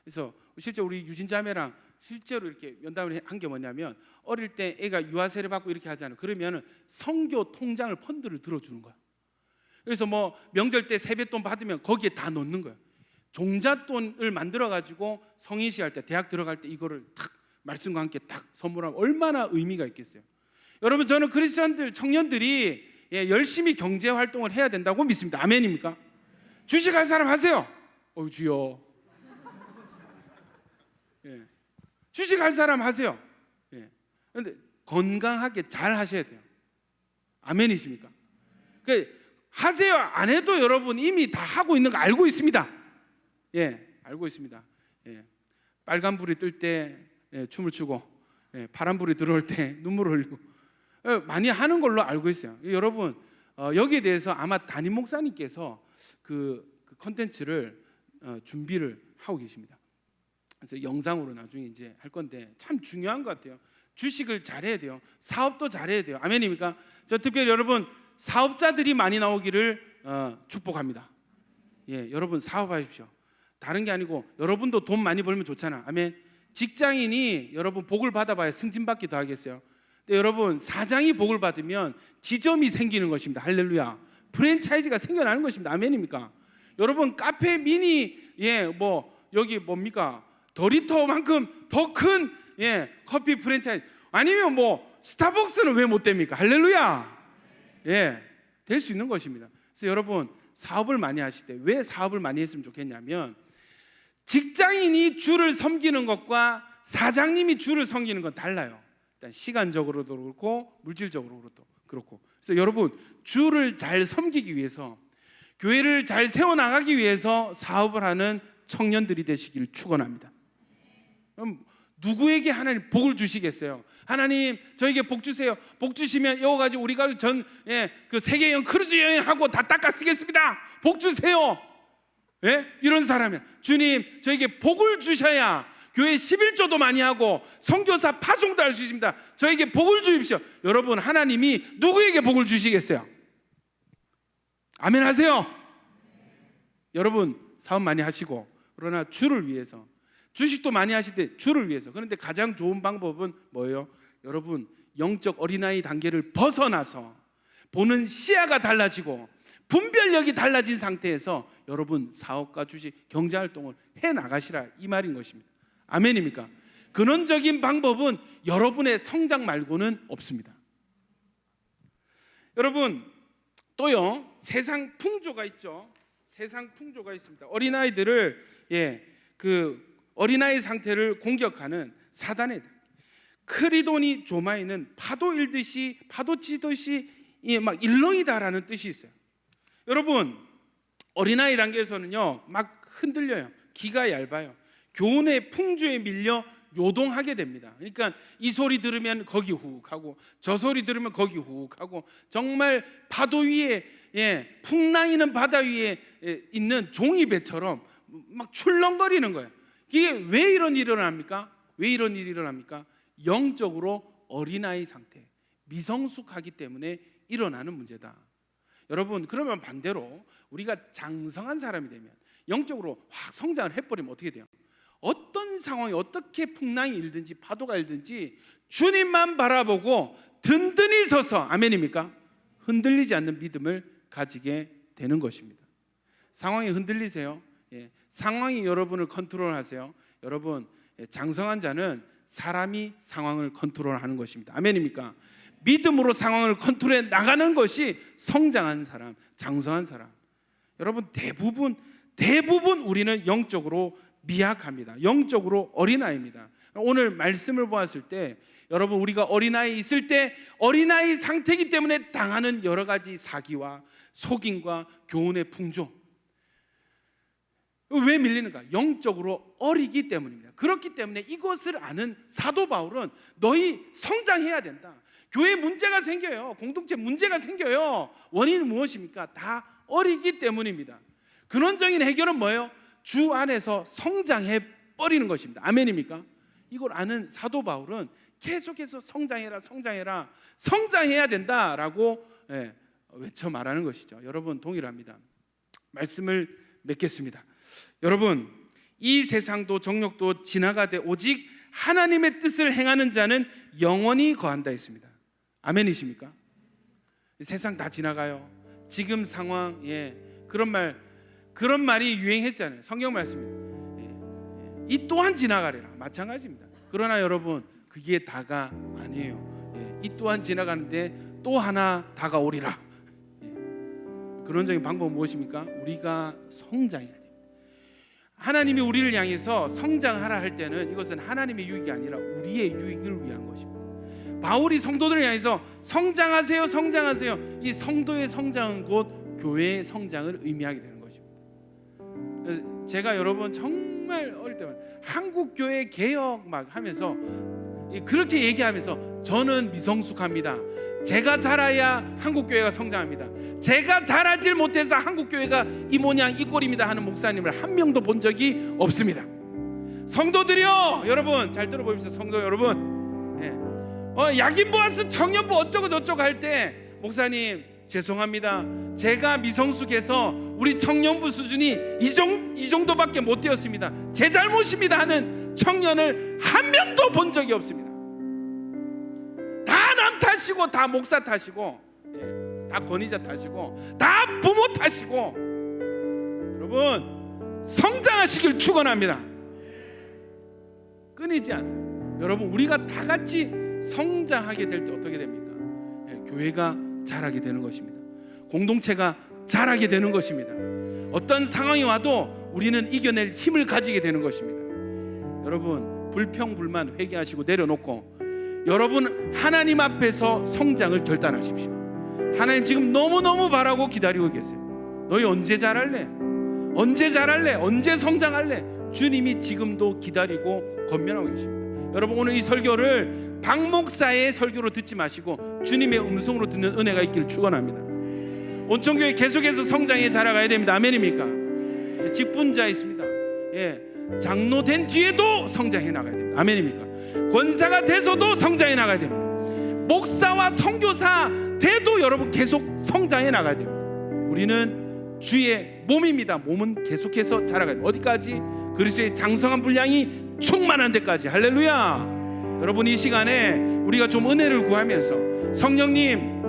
그래서 실제 우리 유진자매랑 실제로 이렇게 면담을 한 게 뭐냐면 어릴 때 애가 유아세례 받고 이렇게 하잖아요. 그러면은 성교 통장을 펀드를 들어주는 거야. 그래서 뭐 명절 때 세뱃돈 받으면 거기에 다 넣는 거야. 종잣돈을 만들어 가지고 성인시 할 때 대학 들어갈 때 이거를 탁 말씀과 함께 딱 선물하면 얼마나 의미가 있겠어요. 여러분, 저는 크리스천들 청년들이 예, 열심히 경제 활동을 해야 된다고 믿습니다. 아멘입니까? 주식할 사람 하세요. 주여. 예. 주식할 사람 하세요. 예. 그런데 건강하게 잘 하셔야 돼요. 아멘이십니까? 하세요. 안 해도 여러분 이미 다 하고 있는 거 알고 있습니다. 예, 알고 있습니다. 예. 빨간 불이 뜰 때 예, 춤을 추고 예, 파란 불이 들어올 때 눈물을 흘리고 예, 많이 하는 걸로 알고 있어요. 여러분 여기에 대해서 아마 담임 목사님께서 그 컨텐츠를 준비를 하고 계십니다. 그래서 영상으로 나중에 이제 할 건데 참 중요한 것 같아요. 주식을 잘해야 돼요. 사업도 잘해야 돼요. 아멘입니까? 저 특별히 여러분 사업자들이 많이 나오기를 축복합니다. 예, 여러분 사업하십시오. 다른 게 아니고 여러분도 돈 많이 벌면 좋잖아. 아멘. 직장인이 여러분 복을 받아봐야 승진받기도 하겠어요. 근데 여러분 사장이 복을 받으면 지점이 생기는 것입니다. 할렐루야. 프랜차이즈가 생겨나는 것입니다. 아멘입니까? 여러분 카페 미니 뭐 여기 뭡니까? 더리터만큼 더 큰 커피 프랜차이즈 아니면 뭐 스타벅스는 왜 못 됩니까? 할렐루야. 될 수 있는 것입니다. 그래서 여러분 사업을 많이 하실 때 왜 사업을 많이 했으면 좋겠냐면 직장인이 주를 섬기는 것과 사장님이 주를 섬기는 건 달라요. 일단 시간적으로도 그렇고 물질적으로도 그렇고. 그래서 여러분 주를 잘 섬기기 위해서 교회를 잘 세워나가기 위해서 사업을 하는 청년들이 되시기를 축원합니다. 그럼 누구에게 하나님 복을 주시겠어요? 하나님 저에게 복 주세요. 복 주시면 이거 가지고 우리가 그 세계 여행 크루즈 여행하고 다 닦아 쓰겠습니다. 복 주세요. 이런 사람이야. 주님 저에게 복을 주셔야 교회 11조도 많이 하고 선교사 파송도 할 수 있습니다. 저에게 복을 주십시오. 여러분 하나님이 누구에게 복을 주시겠어요? 아멘 하세요. 여러분 사업 많이 하시고 그러나 주를 위해서 주식도 많이 하실 때 주를 위해서. 그런데 가장 좋은 방법은 뭐예요? 여러분 영적 어린아이 단계를 벗어나서 보는 시야가 달라지고 분별력이 달라진 상태에서 여러분 사업과 주식 경제활동을 해나가시라 이 말인 것입니다. 아멘입니까? 근원적인 방법은 여러분의 성장 말고는 없습니다. 여러분 또요 세상 풍조가 있죠. 세상 풍조가 있습니다. 어린아이들을 그 어린아이 상태를 공격하는 사단의 크리도니 조마이는 파도 일듯이 파도 치듯이 막 일렁이다라는 뜻이 있어요. 여러분 어린아이 단계에서는요 막 흔들려요. 기가 얇아요. 교훈의 풍조에 밀려 요동하게 됩니다. 그러니까 이 소리 들으면 거기 훅 하고 저 소리 들으면 거기 훅 하고 정말 파도 위에 풍랑이는 바다 위에 있는 종이배처럼 막 출렁거리는 거예요. 이게 왜 이런 일이 일어납니까? 왜 이런 일이 일어납니까? 영적으로 어린아이 상태, 미성숙하기 때문에 일어나는 문제다. 여러분 그러면 반대로 우리가 장성한 사람이 되면 영적으로 확 성장을 해버리면 어떻게 돼요? 어떤 상황이 어떻게 풍랑이 일든지 파도가 일든지 주님만 바라보고 든든히 서서 아멘입니까? 흔들리지 않는 믿음을 가지게 되는 것입니다. 상황이 흔들리세요? 상황이 여러분을 컨트롤하세요. 여러분 장성한 자는 사람이 상황을 컨트롤하는 것입니다. 아멘입니까? 믿음으로 상황을 컨트롤해 나가는 것이 성장한 사람, 장성한 사람. 여러분 대부분 우리는 영적으로 미약합니다. 영적으로 어린아이입니다. 오늘 말씀을 보았을 때 여러분 우리가 어린아이 있을 때 어린아이 상태이기 때문에 당하는 여러 가지 사기와 속임과 교훈의 풍조. 왜 밀리는가? 영적으로 어리기 때문입니다. 그렇기 때문에 이것을 아는 사도 바울은 너희 성장해야 된다. 교회 문제가 생겨요. 공동체 문제가 생겨요. 원인이 무엇입니까? 다 어리기 때문입니다. 근원적인 해결은 뭐예요? 주 안에서 성장해 버리는 것입니다. 아멘입니까? 이걸 아는 사도 바울은 계속해서 성장해야 된다라고 외쳐 말하는 것이죠. 여러분 동일합니다. 말씀을 맺겠습니다. 여러분 이 세상도 정욕도 지나가되 오직 하나님의 뜻을 행하는 자는 영원히 거한다 했습니다. 아멘이십니까? 세상 다 지나가요. 지금 상황 그런 말이 유행했잖아요. 성경 말씀입니다. 이 또한 지나가리라. 마찬가지입니다. 그러나 여러분 그게 다가 아니에요. 이 또한 지나가는데 또 하나 다가오리라. 근원적인 방법은 무엇입니까? 우리가 성장해야 됩니다. 하나님이 우리를 향해서 성장하라 할 때는 이것은 하나님의 유익이 아니라 우리의 유익을 위한 것입니다. 바울이 성도들을 향해서 성장하세요, 성장하세요. 이 성도의 성장은 곧 교회의 성장을 의미하게 되는 것입니다. 제가 여러분 정말 어릴 때만 한국 교회 개혁 막 하면서 그렇게 얘기하면서 저는 미성숙합니다. 제가 자라야 한국 교회가 성장합니다. 제가 자라질 못해서 한국 교회가 이 모양 이 꼴입니다 하는 목사님을 한 명도 본 적이 없습니다. 성도들이요, 여러분 잘 들어보십시오. 성도 여러분, 약인 보아스 청년부 어쩌고 저쩌고 할 때 목사님 죄송합니다. 제가 미성숙해서 우리 청년부 수준이 이 정도밖에 못 되었습니다. 제 잘못입니다 하는 청년을 한 명도 본 적이 없습니다. 다 남 탓이고 다 목사 탓이고 다 권위자 탓이고 다 부모 탓이고. 여러분 성장하시길 축원합니다. 끊이지 않아요. 여러분 우리가 다 같이 성장하게 될 때 어떻게 됩니까? 교회가 자라게 되는 것입니다. 공동체가 자라게 되는 것입니다. 어떤 상황이 와도 우리는 이겨낼 힘을 가지게 되는 것입니다. 여러분 불평불만 회개하시고 내려놓고 여러분 하나님 앞에서 성장을 결단하십시오. 하나님 지금 너무너무 바라고 기다리고 계세요. 너희 언제 자랄래? 언제 자랄래? 언제 성장할래? 주님이 지금도 기다리고 건면하고 계십니다. 여러분 오늘 이 설교를 박 목사의 설교로 듣지 마시고 주님의 음성으로 듣는 은혜가 있기를 축원합니다. 온천교회 계속해서 성장해 자라가야 됩니다. 아멘입니까? 직분자 있습니다. 장로 된 뒤에도 성장해 나가야 됩니다. 아멘입니까? 권사가 돼서도 성장해 나가야 됩니다. 목사와 선교사 돼도 여러분 계속 성장해 나가야 됩니다. 우리는 주의 몸입니다. 몸은 계속해서 자라가야 됩니다. 어디까지? 그리스도의 장성한 분량이 충만한 데까지. 할렐루야. 여러분 이 시간에 우리가 좀 은혜를 구하면서 성령님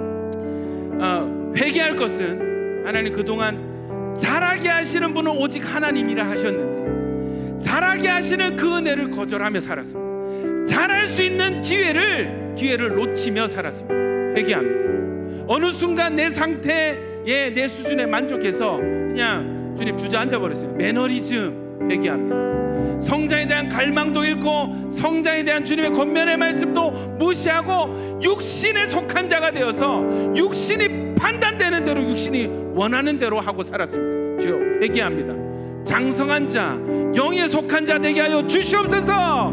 회개할 것은 하나님 그동안 자라게 하시는 분은 오직 하나님이라 하셨는데 자라게 하시는 그 은혜를 거절하며 살았습니다. 자랄 수 있는 기회를 놓치며 살았습니다. 회개합니다. 어느 순간 내 상태에 내 수준에 만족해서 그냥 주님 주저앉아 버렸어요. 매너리즘. 회개합니다. 성장에 대한 갈망도 잃고 성장에 대한 주님의 권면의 말씀도 무시하고 육신에 속한 자가 되어서 육신이 판단되는 대로 육신이 원하는 대로 하고 살았습니다. 주여 회개합니다. 장성한 자 영에 속한 자 되게 하여 주시옵소서.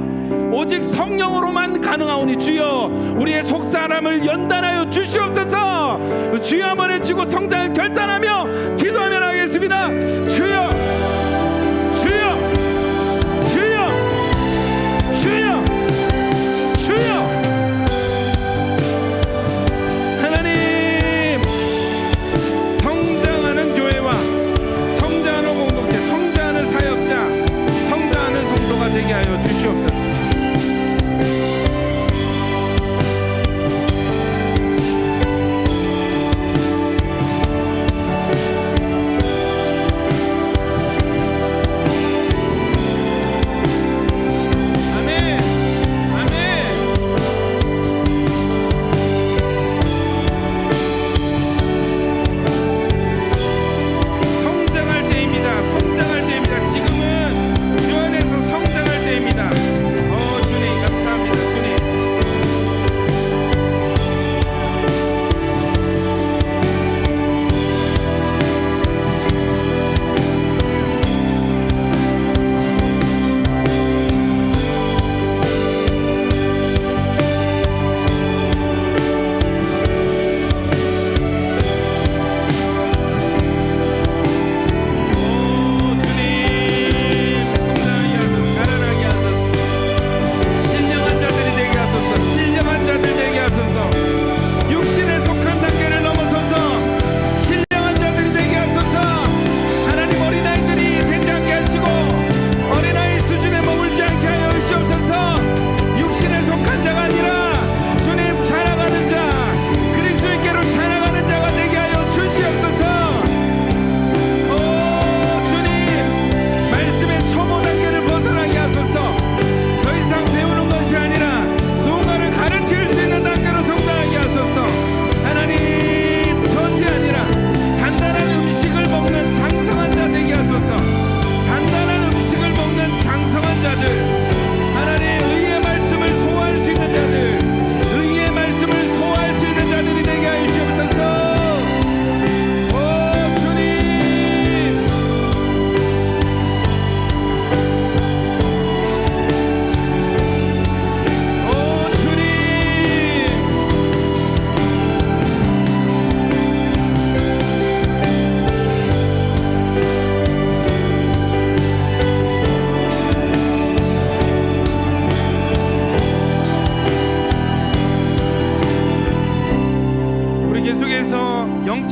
오직 성령으로만 가능하오니 주여 우리의 속사람을 연단하여 주시옵소서. 주여 한번 외치고 성장을 결단하며 기도하며 나가겠습니다. 주여 주여 주여 주여 주여. 하나님 성장하는 교회와 성장하는 공동체 성장하는 사역자 성장하는 성도가 되게 하여 주시옵소서.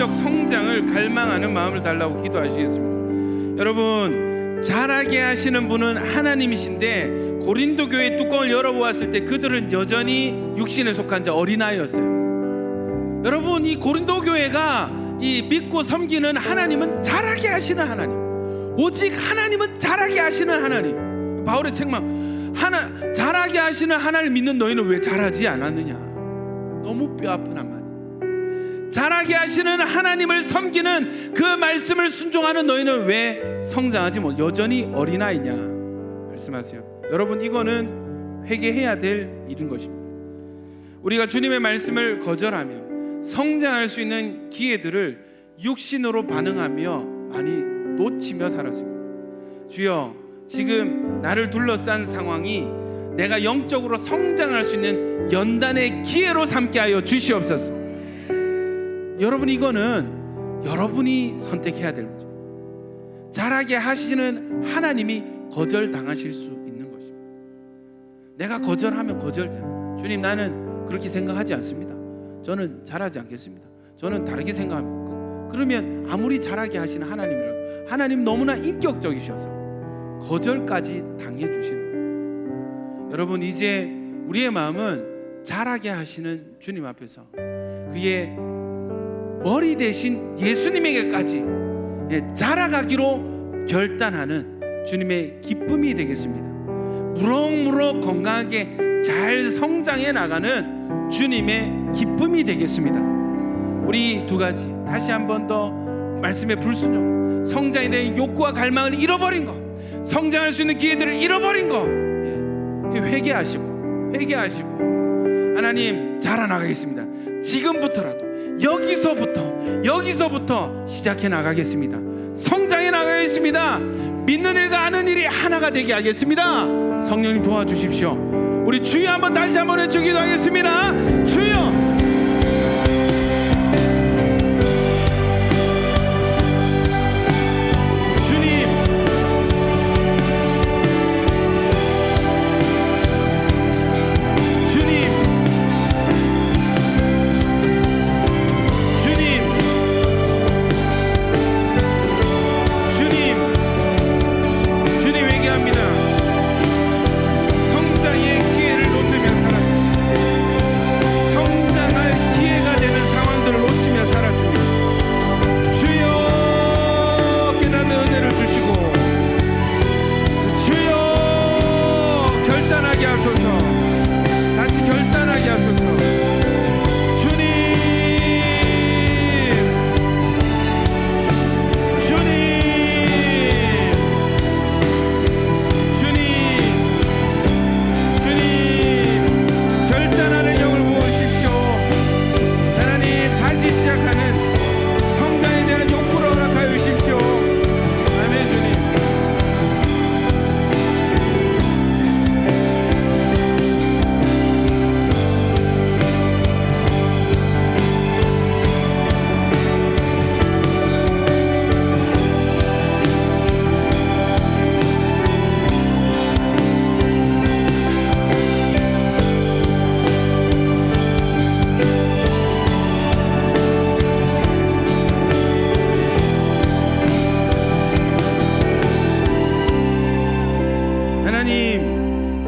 영적 성장을 갈망하는 마음을 달라고 기도하시겠습니다. 여러분, 자라게 하시는 분은 하나님이신데 고린도 교회 뚜껑을 열어보았을 때 그들은 여전히 육신에 속한 자 어린아이였어요. 여러분, 이 고린도 교회가 이 믿고 섬기는 하나님은 자라게 하시는 하나님, 오직 하나님은 자라게 하시는 하나님. 바울의 책망, 자라게 하시는 하나님을 믿는 너희는 왜 자라지 않았느냐. 너무 뼈아픈 한마디. 자라게 하시는 하나님을 섬기는 그 말씀을 순종하는 너희는 왜 성장하지 못, 여전히 어린아이냐 말씀하세요. 여러분, 이거는 회개해야 될 일인 것입니다. 우리가 주님의 말씀을 거절하며 성장할 수 있는 기회들을 육신으로 반응하며 많이 놓치며 살았습니다. 주여, 지금 나를 둘러싼 상황이 내가 영적으로 성장할 수 있는 연단의 기회로 삼게 하여 주시옵소서. 여러분, 이거는 여러분이 선택해야 될 문제. 자라게 하시는 하나님이 거절당하실 수 있는 것입니다. 내가 거절하면 거절돼요. 주님, 나는 그렇게 생각하지 않습니다. 저는 자라지 않겠습니다. 저는 다르게 생각합니다. 그러면 아무리 자라게 하시는 하나님이라도 하나님 너무나 인격적이셔서 거절까지 당해주시는 거예요. 여러분, 이제 우리의 마음은 자라게 하시는 주님 앞에서 그의 머리 대신 예수님에게까지 자라가기로 결단하는 주님의 기쁨이 되겠습니다. 무럭무럭 건강하게 잘 성장해 나가는 주님의 기쁨이 되겠습니다. 우리 두 가지 다시 한 번 더 말씀의 불순종, 성장에 대한 욕구와 갈망을 잃어버린 것, 성장할 수 있는 기회들을 잃어버린 것, 회개하시고 하나님, 자라나가겠습니다. 지금부터라도 여기서부터 시작해 나가겠습니다. 성장해 나가겠습니다. 믿는 일과 아는 일이 하나가 되게 하겠습니다. 성령님 도와주십시오. 우리 주여 한번 다시 한번 외치기도 하겠습니다. 주여,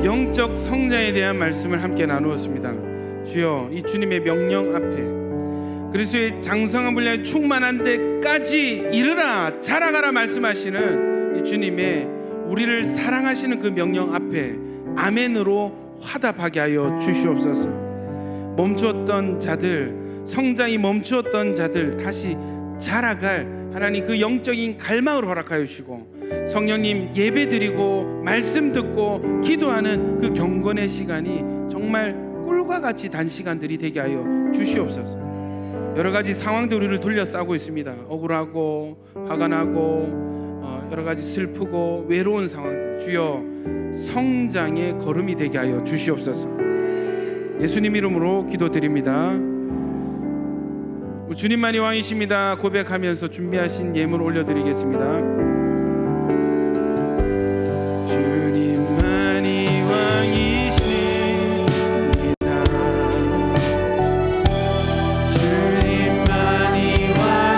영적 성장에 대한 말씀을 함께 나누었습니다. 주여, 이 주님의 명령 앞에 그리스도의 장성한 분량에 충만한 데까지 이르라, 자라가라 말씀하시는 이 주님의 우리를 사랑하시는 그 명령 앞에 아멘으로 화답하게 하여 주시옵소서. 멈추었던 자들, 성장이 멈추었던 자들 다시 자라갈 하나님 그 영적인 갈망을 허락하여 주시고, 성령님 예배드리고 말씀 듣고 기도하는 그 경건의 시간이 정말 꿀과 같이 단시간들이 되게 하여 주시옵소서. 여러 가지 상황들 우리를 둘러싸고 있습니다. 억울하고 화가 나고 여러 가지 슬프고 외로운 상황들, 주여 성장의 걸음이 되게 하여 주시옵소서. 예수님 이름으로 기도드립니다. 주님만이 왕이십니다 고백하면서 준비하신 예물 올려드리겠습니다. 주님만이 왕이십니다. 주님만이 왕이십니다.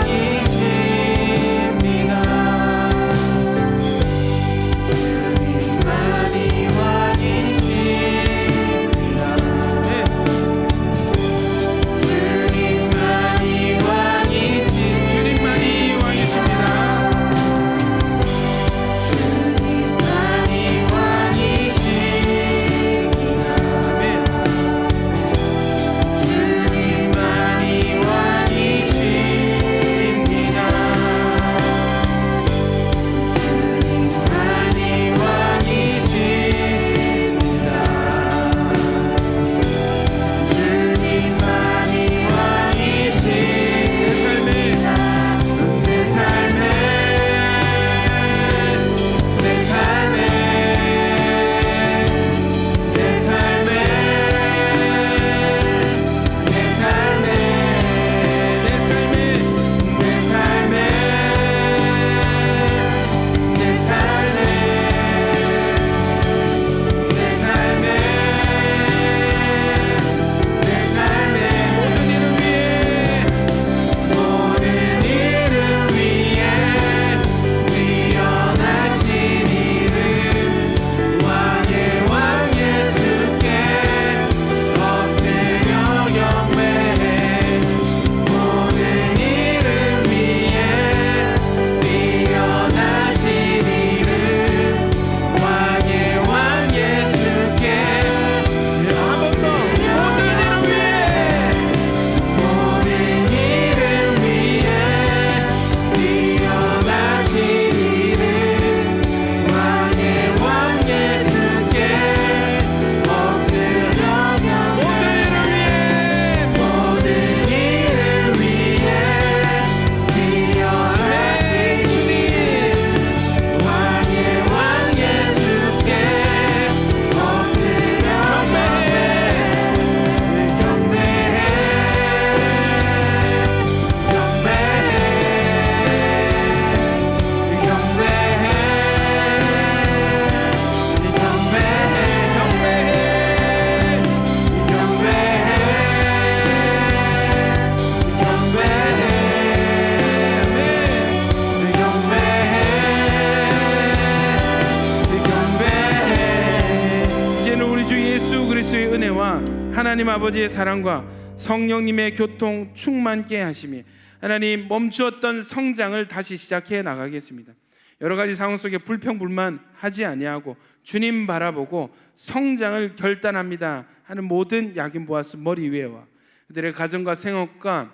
은혜와 하나님 아버지의 사랑과 성령님의 교통 충만케 하심이 하나님 멈추었던 성장을 다시 시작해 나가겠습니다. 여러 가지 상황 속에 불평불만하지 아니하고 주님 바라보고 성장을 결단합니다 하는 모든 야긴 보아스 머리 위에와 그들의 가정과 생업과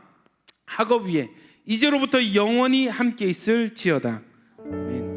학업 위에 이제로부터 영원히 함께 있을지어다. 아멘.